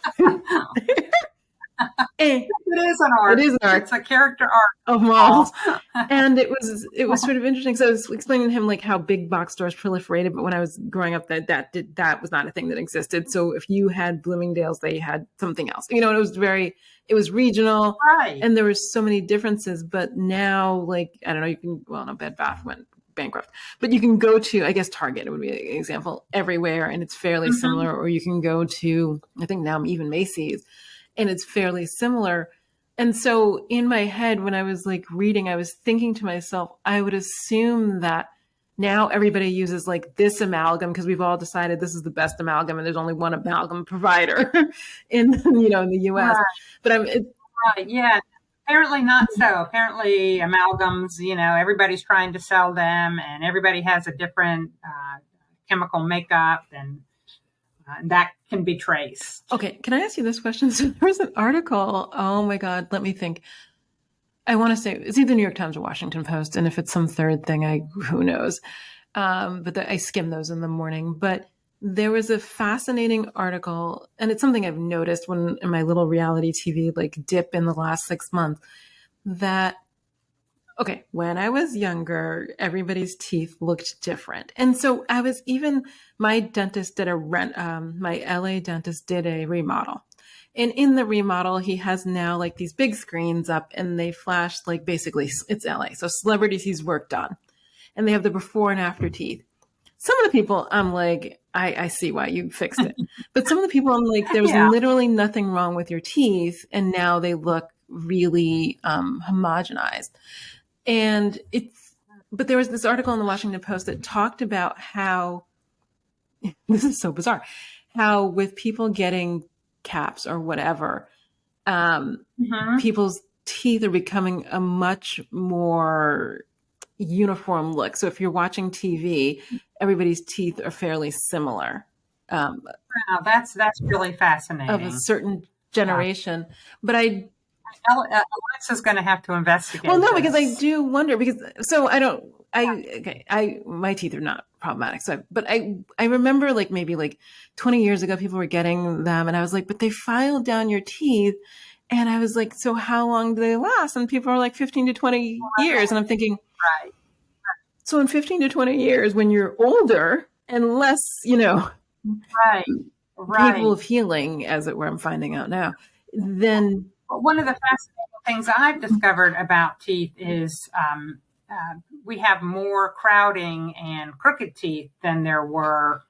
It is an arc. It is an arc. It's a character arc of malls. And it was sort of interesting. So I was explaining to him like how big box stores proliferated, but when I was growing up, that was not a thing that existed. So if you had Bloomingdale's, they had something else. It was regional, right? And there were so many differences. But now, like, I don't know, Bed Bath went bankrupt, but you can go to, I guess, Target would be an example, everywhere, and it's fairly similar. Or you can go to, I think now even Macy's, and it's fairly similar. And so in my head, when I was like reading, I was thinking to myself, I would assume that now everybody uses like this amalgam because we've all decided this is the best amalgam and there's only one amalgam provider in the US. Right. But right. Yeah. Apparently not so. Apparently amalgams, everybody's trying to sell them and everybody has a different chemical makeup and that can be traced. Okay, can I ask you this question? So there was an article, oh my God, let me think. I want to say it's either New York Times or Washington Post, and if it's some third thing, who knows? But I skim those in the morning. But there was a fascinating article, and it's something I've noticed in my little reality TV like dip in the last 6 months, that okay, when I was younger, everybody's teeth looked different. And so my dentist did my LA dentist did a remodel. And in the remodel, he has now like these big screens up and they flash like basically it's LA. So celebrity sees work done. And they have the before and after teeth. Some of the people, I'm like, I see why you fixed it. But some of the people, I'm like, there's literally nothing wrong with your teeth. And now they look really homogenized. And but there was this article in the Washington Post that talked about how, this is so bizarre, how with people getting caps or whatever, people's teeth are becoming a much more uniform look. So if you're watching TV, everybody's teeth are fairly similar. Wow, that's really fascinating. Of a certain generation. But Alexa's going to have to investigate. Well, no, because I do wonder my teeth are not problematic. But I remember like maybe like 20 years ago, people were getting them and I was like, but they filed down your teeth. And I was like, so how long do they last? And people are like 15 to 20 years. And I'm thinking, right. So in 15 to 20 years, when you're older and less, right. capable of healing, as it were, I'm finding out now, then one of the fascinating things I've discovered about teeth is we have more crowding and crooked teeth than there were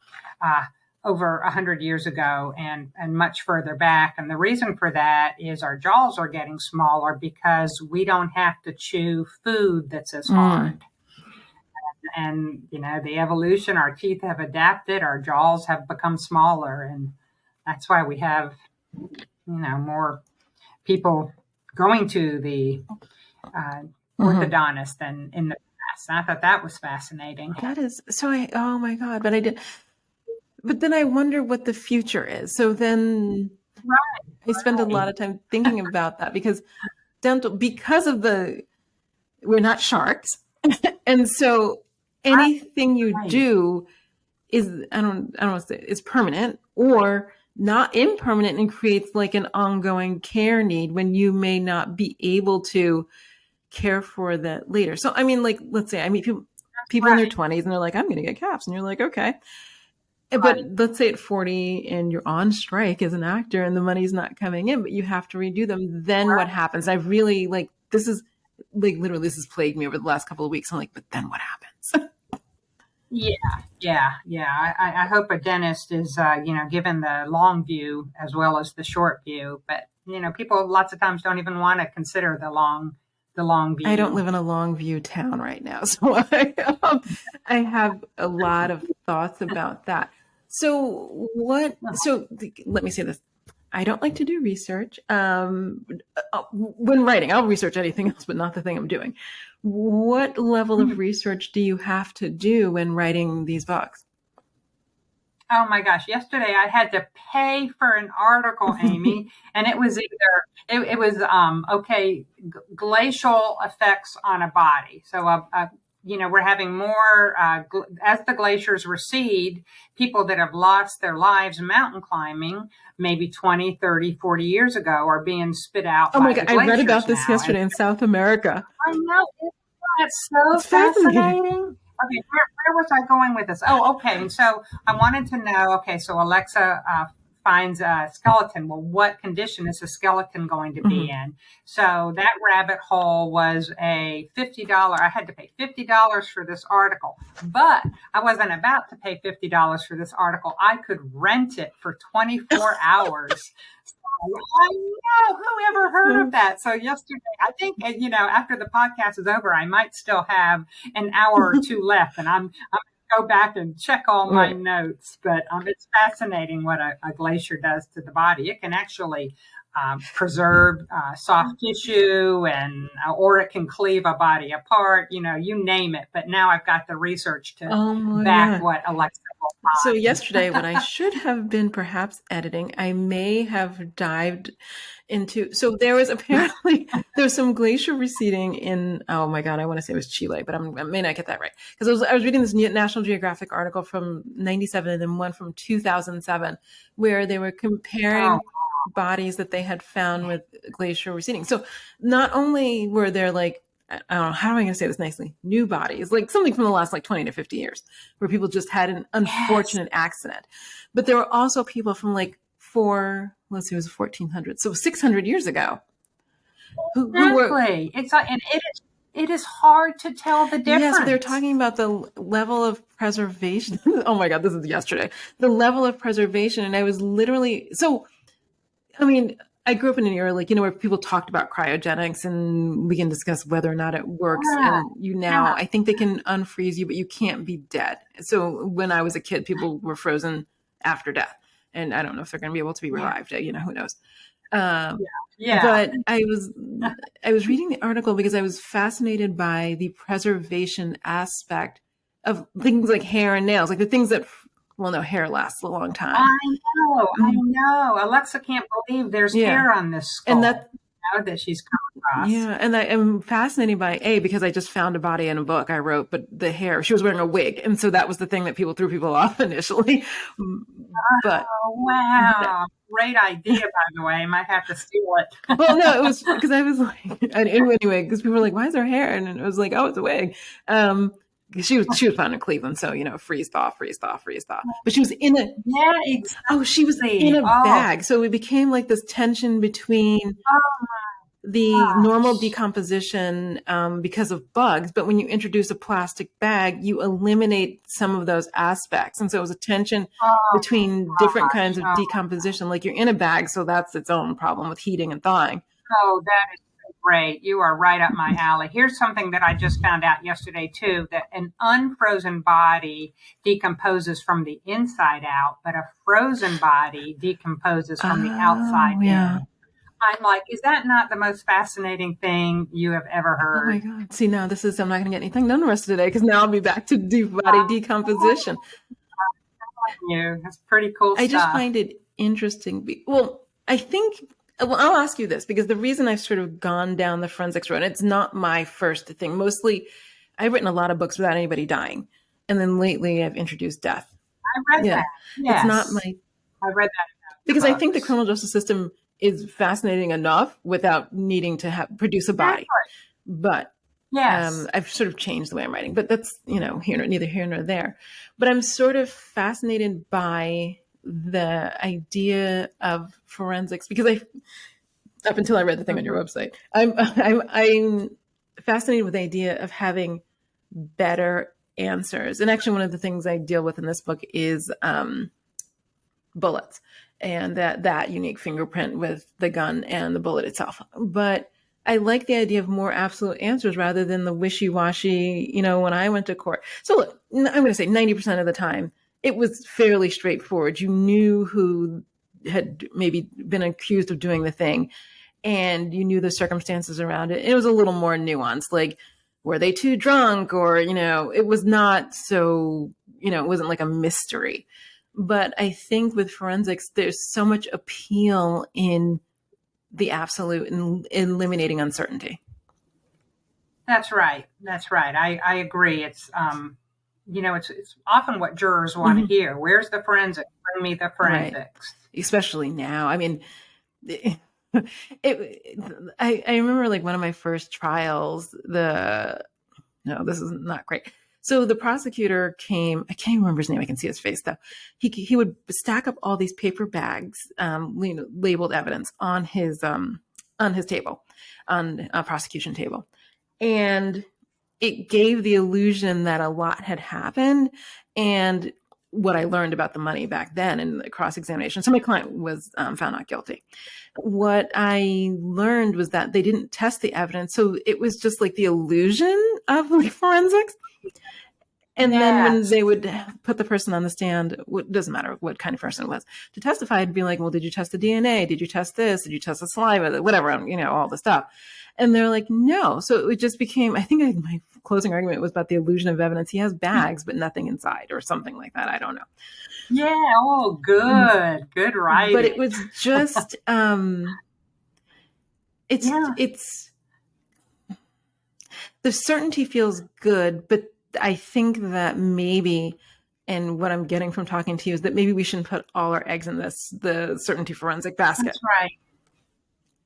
over 100 years ago and much further back. And the reason for that is our jaws are getting smaller because we don't have to chew food that's as hard. and the evolution, our teeth have adapted, our jaws have become smaller, and that's why we have more people going to the orthodontist than in the past. I thought that was fascinating. That is so. Oh my God! But then I wonder what the future is. So then I spend a lot of time thinking about that because we're not sharks, and so anything you do is I don't want to say is permanent or not impermanent and creates like an ongoing care need when you may not be able to care for that later. So I mean, like, let's say I meet people in their 20s and they're like, I'm going to get caps, and you're like, okay. But let's say at 40 and you're on strike as an actor and the money's not coming in, but you have to redo them. Then what happens? I've really this has plagued me over the last couple of weeks. I'm like, but then what happens? Yeah. I hope a dentist is, given the long view as well as the short view. But, people lots of times don't even want to consider the long view. I don't live in a long view town right now. So I have a lot of thoughts about that. So let me say this. I don't like to do research. When writing, I'll research anything else, but not the thing I'm doing. What level of research do you have to do when writing these books? Oh my gosh. Yesterday I had to pay for an article, Amy, and it was glacial effects on a body. So, we're having more, as the glaciers recede, people that have lost their lives mountain climbing, maybe 20, 30, 40 years ago, are being spit out. Oh my God. I read about this yesterday in South America. I know. It's so fascinating. Okay, where was I going with this? Oh, okay. And so I wanted to know, okay, so Alexa finds a skeleton. Well, what condition is the skeleton going to be in? So that rabbit hole was a $50. I had to pay $50 for this article, but I wasn't about to pay $50 for this article. I could rent it for 24 hours. I know, who ever heard of that? So yesterday, I think, after the podcast is over, I might still have an hour or two left, and I'm going to go back and check all my notes. But it's fascinating what a glacier does to the body. It can actually preserve soft tissue, or it can cleave a body apart. You name it. But now I've got the research to back what Alexa will find. So yesterday, when I should have been perhaps editing, I may have dived into. So there was some glacier receding in. Oh my God, I want to say it was Chile, but I may not get that right because I was reading this National Geographic article from '97 and then one from 2007 where they were comparing bodies that they had found with glacier receding. So not only were there I don't know, how am I going to say this nicely? New bodies, like something from the last 20 to 50 years where people just had an unfortunate accident. But there were also people from let's say it was 1400. So 600 years ago. Who were, it is hard to tell the difference. Yeah, so they're talking about the level of preservation. Oh my God, this is yesterday. The level of preservation. And I was literally, I grew up in an era where people talked about cryogenics and we can discuss whether or not it works. And I think they can unfreeze you, but you can't be dead. So when I was a kid, people were frozen after death. And I don't know if they're going to be able to be revived. Who knows? But I was reading the article because I was fascinated by the preservation aspect of things like hair and nails, like the things that hair lasts a long time. I know. Alexa can't believe there's hair on this skull. And that she's come across. Yeah, and I am fascinated by because I just found a body in a book I wrote, but the hair, she was wearing a wig, and so that was the thing that threw people off initially. But wow, great idea, by the way. I might have to steal it. Well, no, it was because I was anyway, because people were like, "Why is her hair?" And it was like, "Oh, it's a wig." She was found in Cleveland, so freeze thaw. But she was in a exactly. She was in a bag, so it became like this tension between the normal decomposition because of bugs, but when you introduce a plastic bag, you eliminate some of those aspects, and so it was a tension between different kinds of decomposition. Like you're in a bag, so that's its own problem with heating and thawing. Oh, that is great. You are right up my alley. Here's something that I just found out yesterday too, that an unfrozen body decomposes from the inside out, but a frozen body decomposes from the outside in. I'm like, is that not the most fascinating thing you have ever heard? Oh my God. See, now I'm not going to get anything done the rest of the day because now I'll be back to body decomposition. That's pretty cool stuff. I just find it interesting. Well, I'll ask you this because the reason I've sort of gone down the forensics road, and it's not my first thing. Mostly, I've written a lot of books without anybody dying. And then lately I've introduced death. I read that. Yes. It's not I read that. Because I think the criminal justice system is fascinating enough without needing to produce a body. But yes. I've sort of changed the way I'm writing, but that's, neither here nor there. But I'm sort of fascinated by the idea of forensics because up until I read the thing on your website, I'm fascinated with the idea of having better answers. And actually, one of the things I deal with in this book is bullets and that unique fingerprint with the gun and the bullet itself. But I like the idea of more absolute answers rather than the wishy-washy, when I went to court. So look, I'm going to say 90% of the time, it was fairly straightforward. You knew who had maybe been accused of doing the thing, and you knew the circumstances around it. It was a little more nuanced, like, were they too drunk? Or, it was not so, it wasn't like a mystery. But I think with forensics, there's so much appeal in the absolute and eliminating uncertainty. That's right. I agree. It's, it's often what jurors want to hear. Where's the forensics? Bring me the forensics. Right. Especially now. I mean, I remember like one of my first trials, this is not great. So the prosecutor came, I can't remember his name. I can see his face though. He would stack up all these paper bags, labeled evidence on his table, on a prosecution table. And it gave the illusion that a lot had happened. And what I learned about the money back then in the cross-examination. So my client was found not guilty. What I learned was that they didn't test the evidence. So it was just like the illusion of like forensics. And then when they would put the person on the stand, it doesn't matter what kind of person it was, to testify, I'd be like, well, did you test the DNA? Did you test this? Did you test the saliva? Whatever, all the stuff. And they're like, no. So it just became, I think my closing argument was about the illusion of evidence. He has bags, but nothing inside or something like that. I don't know. Yeah. Oh, good. Good writing. But it was just, it's, the certainty feels good, but I think that maybe, and what I'm getting from talking to you is that maybe we shouldn't put all our eggs in the certainty forensic basket.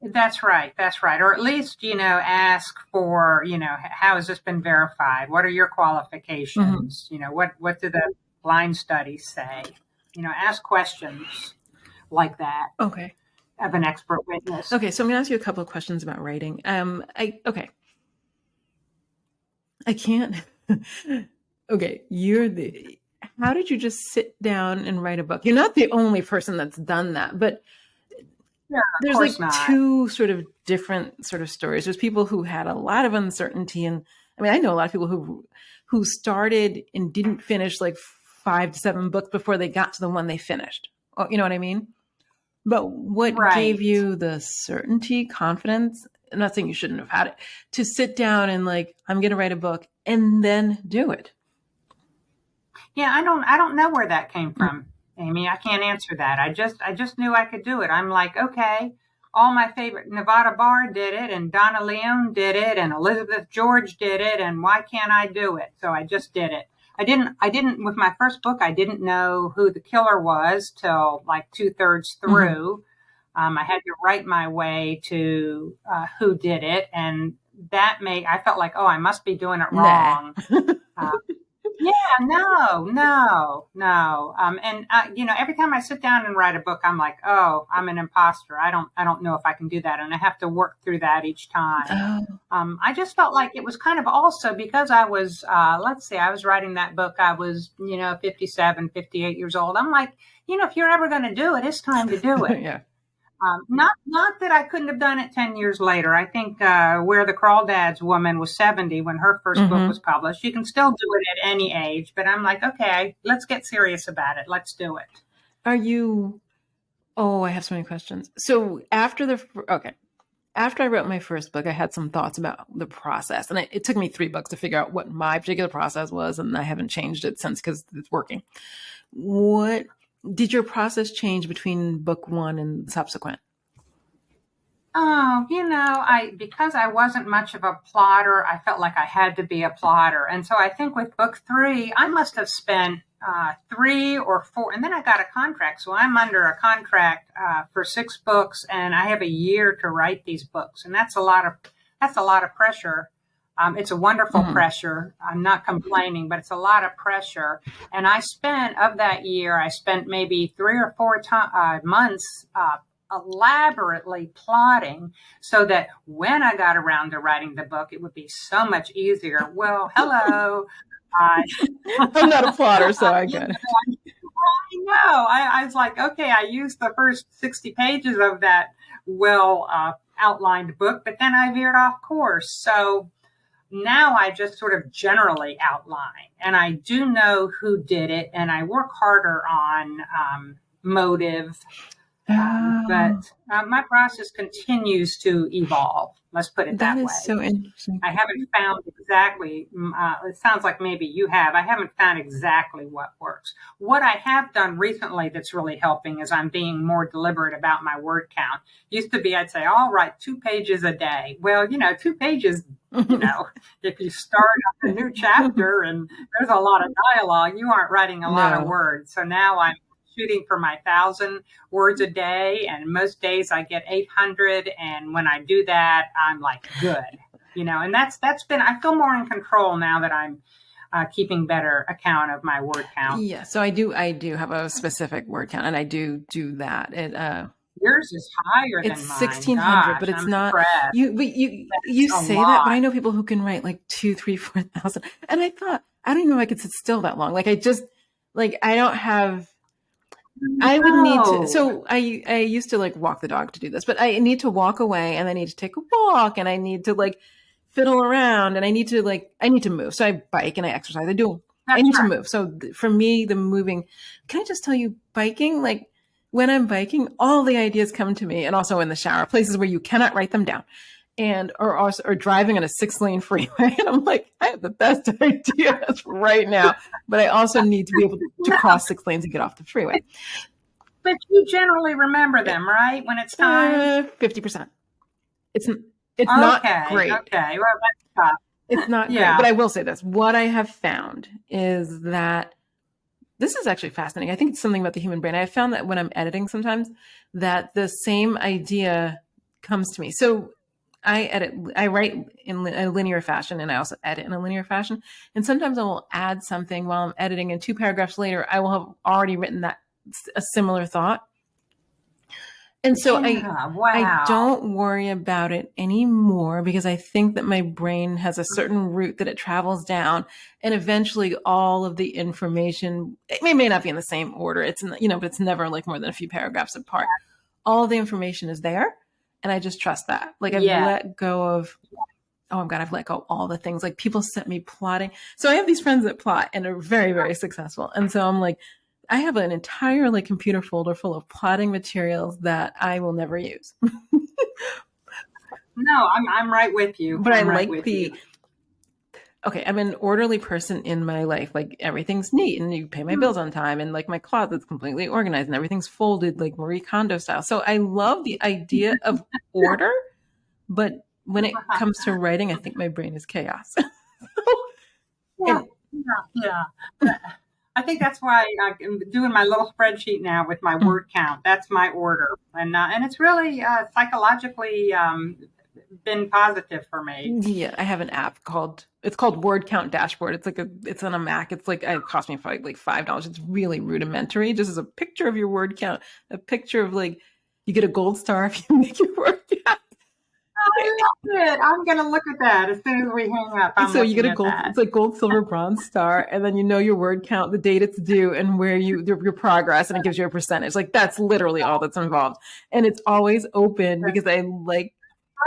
That's right. Or at least, ask for, how has this been verified? What are your qualifications? What do the blind studies say? Ask questions like that. Okay. Of an expert witness. Okay. So I'm going to ask you a couple of questions about writing. I can't. Okay. How did you just sit down and write a book? You're not the only person that's done that, but there's like two sort of different sort of stories. There's people who had a lot of uncertainty. And I mean, I know a lot of people who started and didn't finish like 5 to 7 books before they got to the one they finished. You know what I mean? But what gave you the certainty, confidence? I'm not saying you shouldn't have had it, to sit down and like, I'm going to write a book and then do it. Yeah, I don't know where that came from, Amy. I can't answer that. I just knew I could do it. I'm like, okay, all my favorite, Nevada Barr did it, and Donna Leone did it, and Elizabeth George did it, and why can't I do it? So I just did it. I didn't, with my first book, I didn't know who the killer was till like 2/3 through. I had to write my way to who did it, and I felt like, oh, I must be doing it wrong. No. And every time I sit down and write a book, I'm like, oh, I'm an imposter. I don't know if I can do that, and I have to work through that each time. I just felt like it was kind of also because I was, I was writing that book. I was, 57, 58 years old. I'm like, if you're ever going to do it, it's time to do it. Yeah. Not that I couldn't have done it 10 years later. I think Where the Crawdads Woman was 70 when her first book was published. You can still do it at any age, but I'm like, okay, let's get serious about it. Let's do it. Are you... Oh, I have so many questions. So after I wrote my first book, I had some thoughts about the process. And it took me 3 books to figure out what my particular process was. And I haven't changed it since because it's working. What did your process change between book 1 and subsequent? Oh, because I wasn't much of a plotter, I felt like I had to be a plotter. And so I think with book 3, I must have spent 3 or 4, and then I got a contract. So I'm under a contract for 6 books, and I have a year to write these books. And that's a lot of pressure. It's a wonderful pressure. I'm not complaining, but it's a lot of pressure. And of that year, I spent maybe 3 or 4 months elaborately plotting so that when I got around to writing the book, it would be so much easier. Well, hello. I'm not a plotter, so I get it. I know. I was like, okay, I used the first 60 pages of that outlined book, but then I veered off course. So now I just sort of generally outline, and I do know who did it, and I work harder on motive. But my process continues to evolve. Let's put it that way. That is so interesting. I haven't found exactly, it sounds like maybe you have. I haven't found exactly what works. What I have done recently that's really helping is I'm being more deliberate about my word count. Used to be, I'd say, I'll write 2 pages a day. Well, 2 pages, if you start a new chapter and there's a lot of dialogue, you aren't writing a lot of words. So now I'm shooting for my 1,000 words a day, and most days I get 800. And when I do that, I'm like, good, and that's been, I feel more in control now that I'm keeping better account of my word count. Yeah. So I do have a specific word count, and I do that. Yours is higher than mine. It's 1,600, but it's not. You say that, but I know people who can write like 2,000, 3,000, 4,000. And I thought, I don't even know I could sit still that long. Like I don't have. I would need to. So I used to like walk the dog to do this, but I need to walk away, and I need to take a walk, and I need to like fiddle around, and I need to move. So I bike and I exercise. I need to move. So for me, the moving. Can I just tell you, biking, like when I'm biking, all the ideas come to me, and also in the shower, places where you cannot write them down, or driving on a 6-lane freeway, and I'm like, I have the best ideas right now, but I also need to be able to cross 6 lanes and get off the freeway. But you generally remember them, right? When it's time? 50%. It's not great. Okay. Well, that's tough. It's not great, but I will say this. What I have found is that this is actually fascinating. I think it's something about the human brain. I have found that when I'm editing sometimes, that the same idea comes to me. So I write in a linear fashion, and I also edit in a linear fashion. And sometimes I will add something while I'm editing, and 2 paragraphs later, I will have already written a similar thought. And so I don't worry about it anymore, because I think that my brain has a certain route that it travels down, and eventually all of the information, it may not be in the same order. It's but it's never like more than a few paragraphs apart. All the information is there. And I just trust that. Like I've let go of, I've let go of all the things. Like people sent me plotting. So I have these friends that plot and are very, very successful. And so I'm like, I have an entire like computer folder full of plotting materials that I will never use. No, I'm right with you. But I'm an orderly person in my life. Like everything's neat, and you pay my bills on time, and like my closet's completely organized, and everything's folded like Marie Kondo style. So I love the idea of order, but when it comes to writing, I think my brain is chaos. Yeah. I think that's why I'm doing my little spreadsheet now with my word count. That's my order, and it's really psychologically been positive for me. Yeah, I have an app called Word Count Dashboard. It's on a Mac. It's like, it cost me like $5. It's really rudimentary. Just as a picture of your word count, a picture of like, you get a gold star if you make your word count. I love it. I'm going to look at that as soon as we hang up. So you get a gold, it's like gold, silver, bronze, star, and then you know your word count, the date it's due, and where your progress, and it gives you a percentage. Like that's literally all that's involved. And it's always open because I like,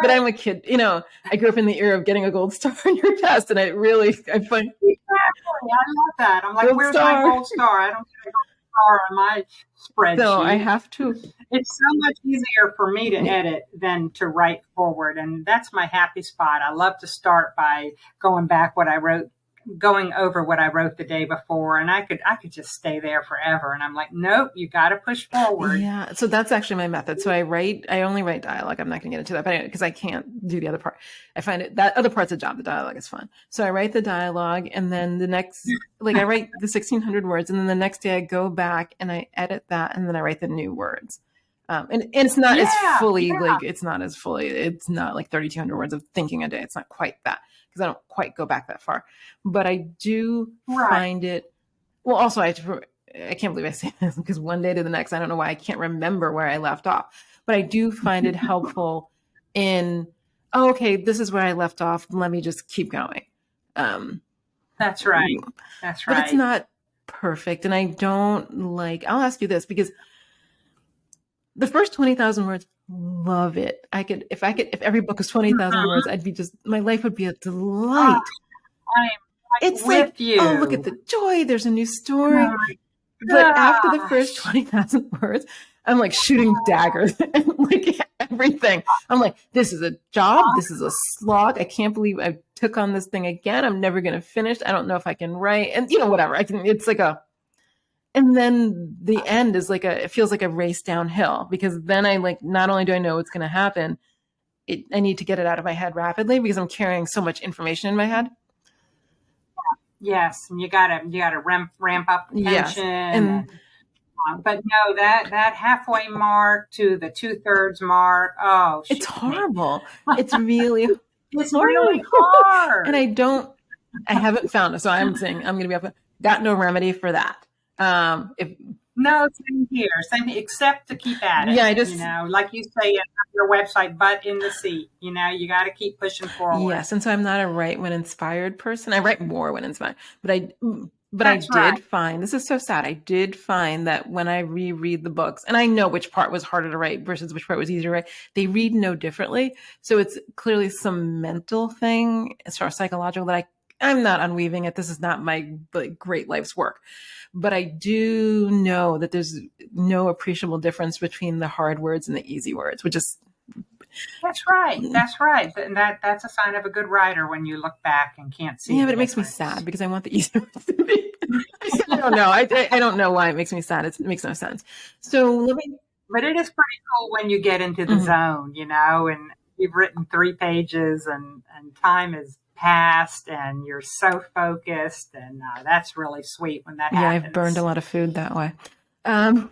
but I'm a kid, you know, I grew up in the era of getting a gold star on your test, and I find. Exactly. I love that. I'm like, where's my gold star? I don't get a gold star on my spreadsheet. So I have to. It's so much easier for me to edit than to write forward. And that's my happy spot. I love to start by going over what I wrote the day before, and I could just stay there forever. And I'm like, nope, you got to push forward. Yeah. So that's actually my method. So I only wite dialogue. I'm not going to get into that, but because I can't do the other part. I find that other part's a job. The dialogue is fun. So I write the dialogue, and then the next, like I write the 1,600 words, and then the next day I go back and I edit that, and then I write the new words. And it's not as fully, it's not like 3,200 words of thinking a day. It's not quite that, because I don't quite go back that far, but I do find it. Well, also I can't believe I say this, because one day to the next, I don't know why I can't remember where I left off, but I do find it helpful in, okay, this is where I left off. Let me just keep going. That's right. But it's not perfect. And I don't I'll ask you this, because the first 20,000 words, love it. If every book was 20,000 words, my life would be a delight. It's like, oh, look at the joy. There's a new story. But after the first 20,000 words, I'm like shooting daggers and like everything. I'm like, this is a job. This is a slog. I can't believe I took on this thing again. I'm never going to finish. I don't know if I can write, and whatever. And then the end is it feels like a race downhill, because then I not only do I know what's going to happen, I need to get it out of my head rapidly, because I'm carrying so much information in my head. Yes, and you gotta ramp up the tension. But no, that halfway mark to the 2/3 mark, it's horrible. It's really, really hard. And I haven't found it. So I'm saying I'm going to be got no remedy for that. No, same here, except to keep at it. Yeah, like you say on your website, butt in the seat. You got to keep pushing forward. Yes, and so I'm not a write when inspired person. I write more when inspired, but I did find, this is so sad, I did find that when I reread the books, and I know which part was harder to write versus which part was easier to write, they read no differently. So it's clearly some mental thing, as far as psychological, that I'm not unweaving it. This is not my great life's work. But I do know that there's no appreciable difference between the hard words and the easy words, which is. That's right. And that's a sign of a good writer when you look back and can't see. Yeah, but it makes me sad, because I want the easy words to be. I don't know. I don't know why it makes me sad. It makes no sense. So But it is pretty cool when you get into the zone, and you've written 3 pages and time is past and you're so focused, and that's really sweet when that happens. I've burned a lot of food that way. I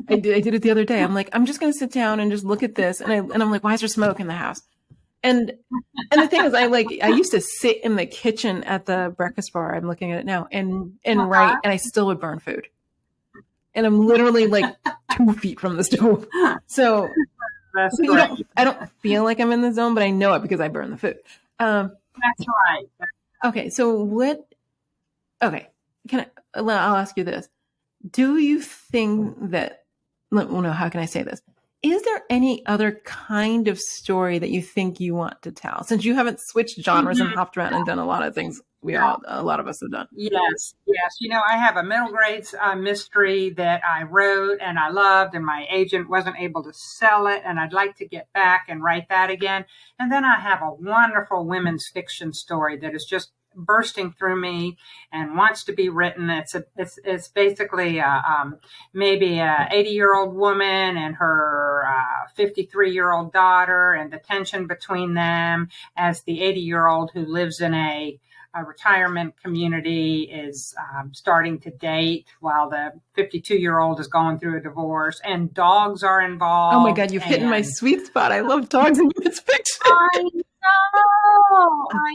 did it the other day. I'm like, I'm just going to sit down and just look at this, and I'm like, why is there smoke in the house? And the thing is, I used to sit in the kitchen at the breakfast bar. I'm looking at it now and write, and I still would burn food. And I'm literally 2 feet from the stove. So I don't feel like I'm in the zone, but I know it because I burn the food. That's right. Okay. So I'll ask you this. Do you think that, how can I say this? Is there any other kind of story that you think you want to tell? Since you haven't switched genres and hopped around and done a lot of things a lot of us have done. Yes. I have a middle grade mystery that I wrote and I loved, and my agent wasn't able to sell it, and I'd like to get back and write that again. And then I have a wonderful women's fiction story that is just bursting through me and wants to be written. It's basically maybe a 80-year-old woman and her 53-year-old daughter, and the tension between them as the 80-year-old who lives in a retirement community is starting to date while the 52-year-old is going through a divorce, and dogs are involved. Oh my God, you've hit my sweet spot. I love dogs in women's fiction. I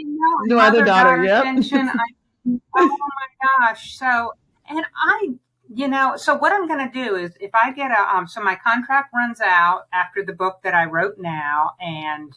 know. No other daughter, yeah. Oh my gosh. So what I'm going to do is, if I get so my contract runs out after the book that I wrote now, and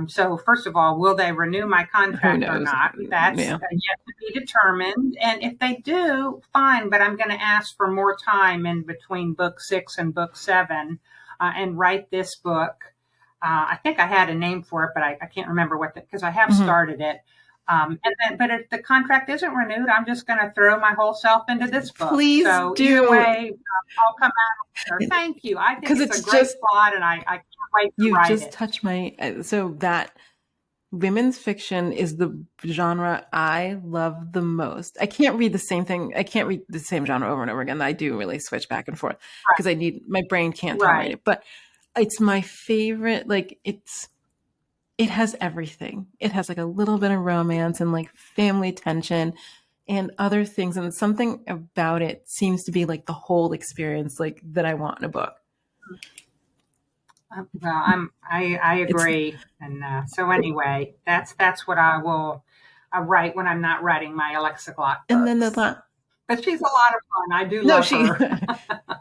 So first of all, will they renew my contract or not? That's Yeah. yet to be determined. And if they do, fine, but I'm going to ask for more time in between book 6 and book 7 and write this book. I think I had a name for it, but I can't remember because I have started it. But if the contract isn't renewed, I'm just going to throw my whole self into this book. Please so do. Either way, I'll come out there. Thank you. I think it's a great plot, and I can't wait to write it. You just touched so that women's fiction is the genre I love the most. I can't read the same thing. I can't read the same genre over and over again. I do really switch back and forth because my brain can't tolerate it. But it's my favorite. Like it has everything. It has like a little bit of romance and like family tension and other things. And something about it seems to be like the whole experience, like that I want in a book. Well, I agree. So anyway, that's what I will write when I'm not writing my Alexa Glock books. And then but she's a lot of fun. I do love her.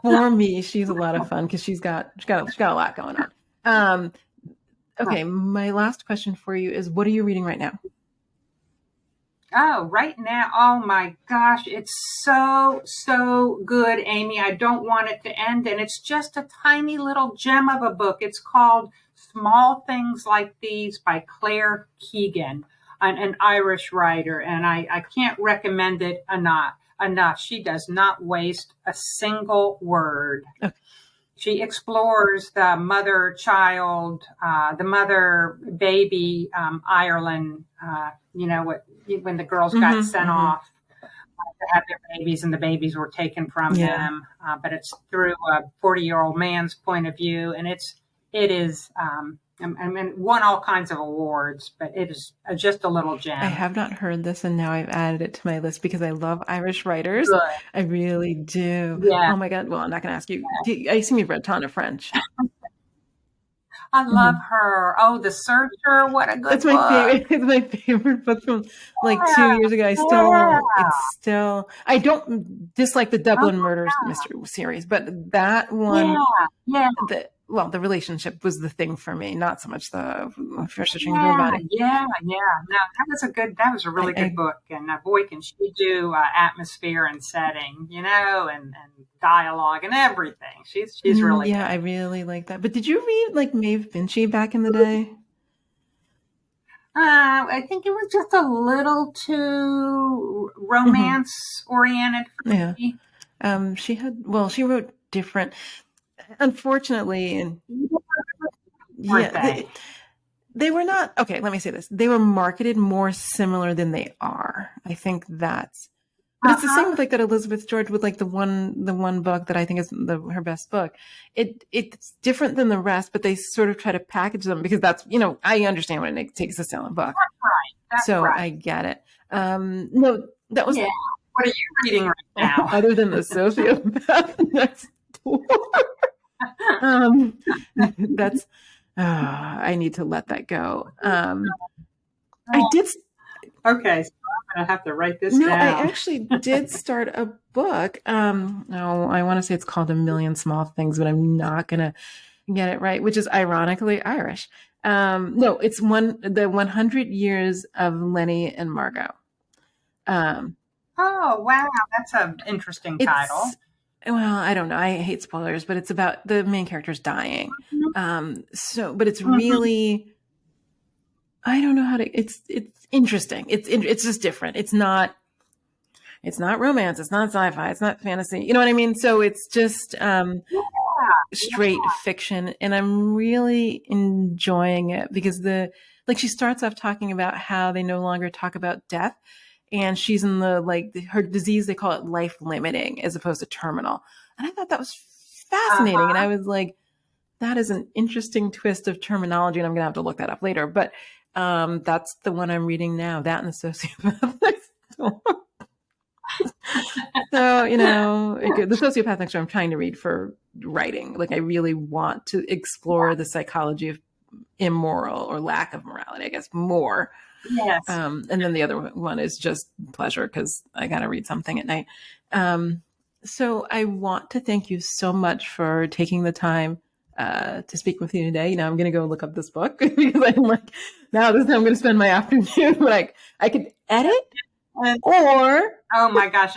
For me, she's a lot of fun because she's got a lot going on. Okay, my last question for you is, what are you reading right now? Oh, right now, oh my gosh, it's so good, Amy. I don't want it to end, and it's just a tiny little gem of a book. It's called Small Things Like These by Claire Keegan, an Irish writer, and I can't recommend it enough. She does not waste a single word. Okay. She explores the mother-child, the mother-baby Ireland, when the girls got sent off to have their babies and the babies were taken from them. But it's through a 40-year-old man's point of view. And it is, won all kinds of awards, but it is just a little gem. I have not heard this, and now I've added it to my list because I love Irish writers. Good. I really do. Yeah. Oh my God. Well, I'm not going to ask you. I assume you've read a ton of French. I love her. Oh, The Searcher. What a good book. It's my favorite book from like 2 years ago. I don't dislike the Dublin Murder Mystery series, but that one, the relationship was the thing for me, not so much the searching for the body. No, that was a really good book. And boy, can she do atmosphere and setting, and dialogue and everything. She's really good. I really like that. But did you read like Maeve Binchy back in the day? I think it was just a little too romance oriented for me. She wrote different. Unfortunately, and they were not okay. Let me say this: they were marketed more similar than they are. I think that's, but it's the same with like that Elizabeth George with like the one book that I think is her best book. It's different than the rest, but they sort of try to package them because that's I understand what it takes to sell a book. That's right. I get it. No, that was. Yeah. What are you reading right now? Other than The Sociopath Next Door. That's I need to let that go. I did. Okay, so I'm gonna have to write this down. No, I actually did start a book. No, I want to say it's called A Million Small Things, but I'm not gonna get it right, which is ironically Irish. No, it's the 100 Years of Lenny and Margot. Oh wow, that's an interesting title. Well, I don't know. I hate spoilers, but it's about the main character's dying. But it's really, I don't know how to. It's interesting. It's just different. It's not romance. It's not sci-fi. It's not fantasy. You know what I mean? So it's just straight fiction, and I'm really enjoying it because she starts off talking about how they no longer talk about death. And she's in her disease, they call it life limiting as opposed to terminal. And I thought that was fascinating. And I was like, that is an interesting twist of terminology. And I'm going to have to look that up later. But that's the one I'm reading now, that and The Sociopath Next Door. So, The Sociopath Next Door I'm trying to read for writing. Like I really want to explore the psychology of immoral or lack of morality, I guess, more. Yes. And then the other one is just pleasure because I got to read something at night. So I want to thank you so much for taking the time to speak with you today. You know, I'm going to go look up this book because I'm like, now this is how I'm going to spend my afternoon. Like, I could edit or... Oh my gosh.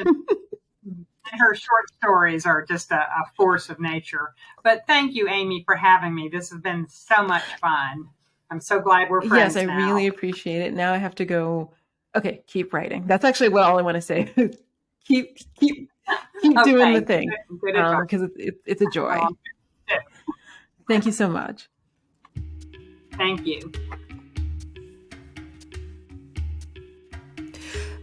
Her short stories are just a force of nature. But thank you, Aime, for having me. This has been so much fun. I'm so glad we're friends now. Yes, I really appreciate it. Now I have to go. Okay, keep writing. That's actually all I want to say. keep doing the thing because it's a joy. Thank you so much. Thank you.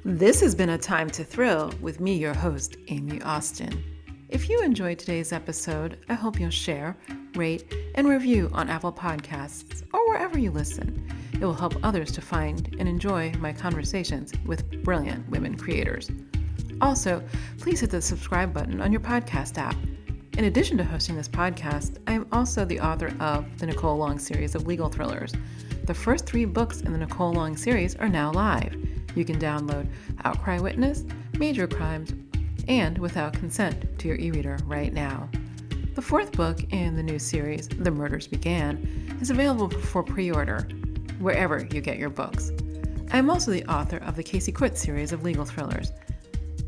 This has been A Time to Thrill with me, your host, Aime Austin. If you enjoyed today's episode, I hope you'll share, rate, and review on Apple Podcasts or wherever you listen. It will help others to find and enjoy my conversations with brilliant women creators. Also, please hit the subscribe button on your podcast app. In addition to hosting this podcast, I am also the author of the Nicole Long series of legal thrillers. The first 3 books in the Nicole Long series are now live. You can download Outcry Witness, Major Crimes, and Without Consent to your e-reader right now. The 4th book in the new series, The Murders Began, is available for pre-order wherever you get your books. I am also the author of the Casey Quit series of legal thrillers.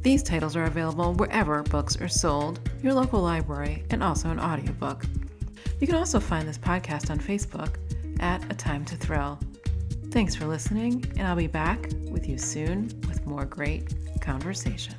These titles are available wherever books are sold, your local library, and also an audiobook. You can also find this podcast on Facebook at A Time to Thrill. Thanks for listening, and I'll be back with you soon with more great conversation.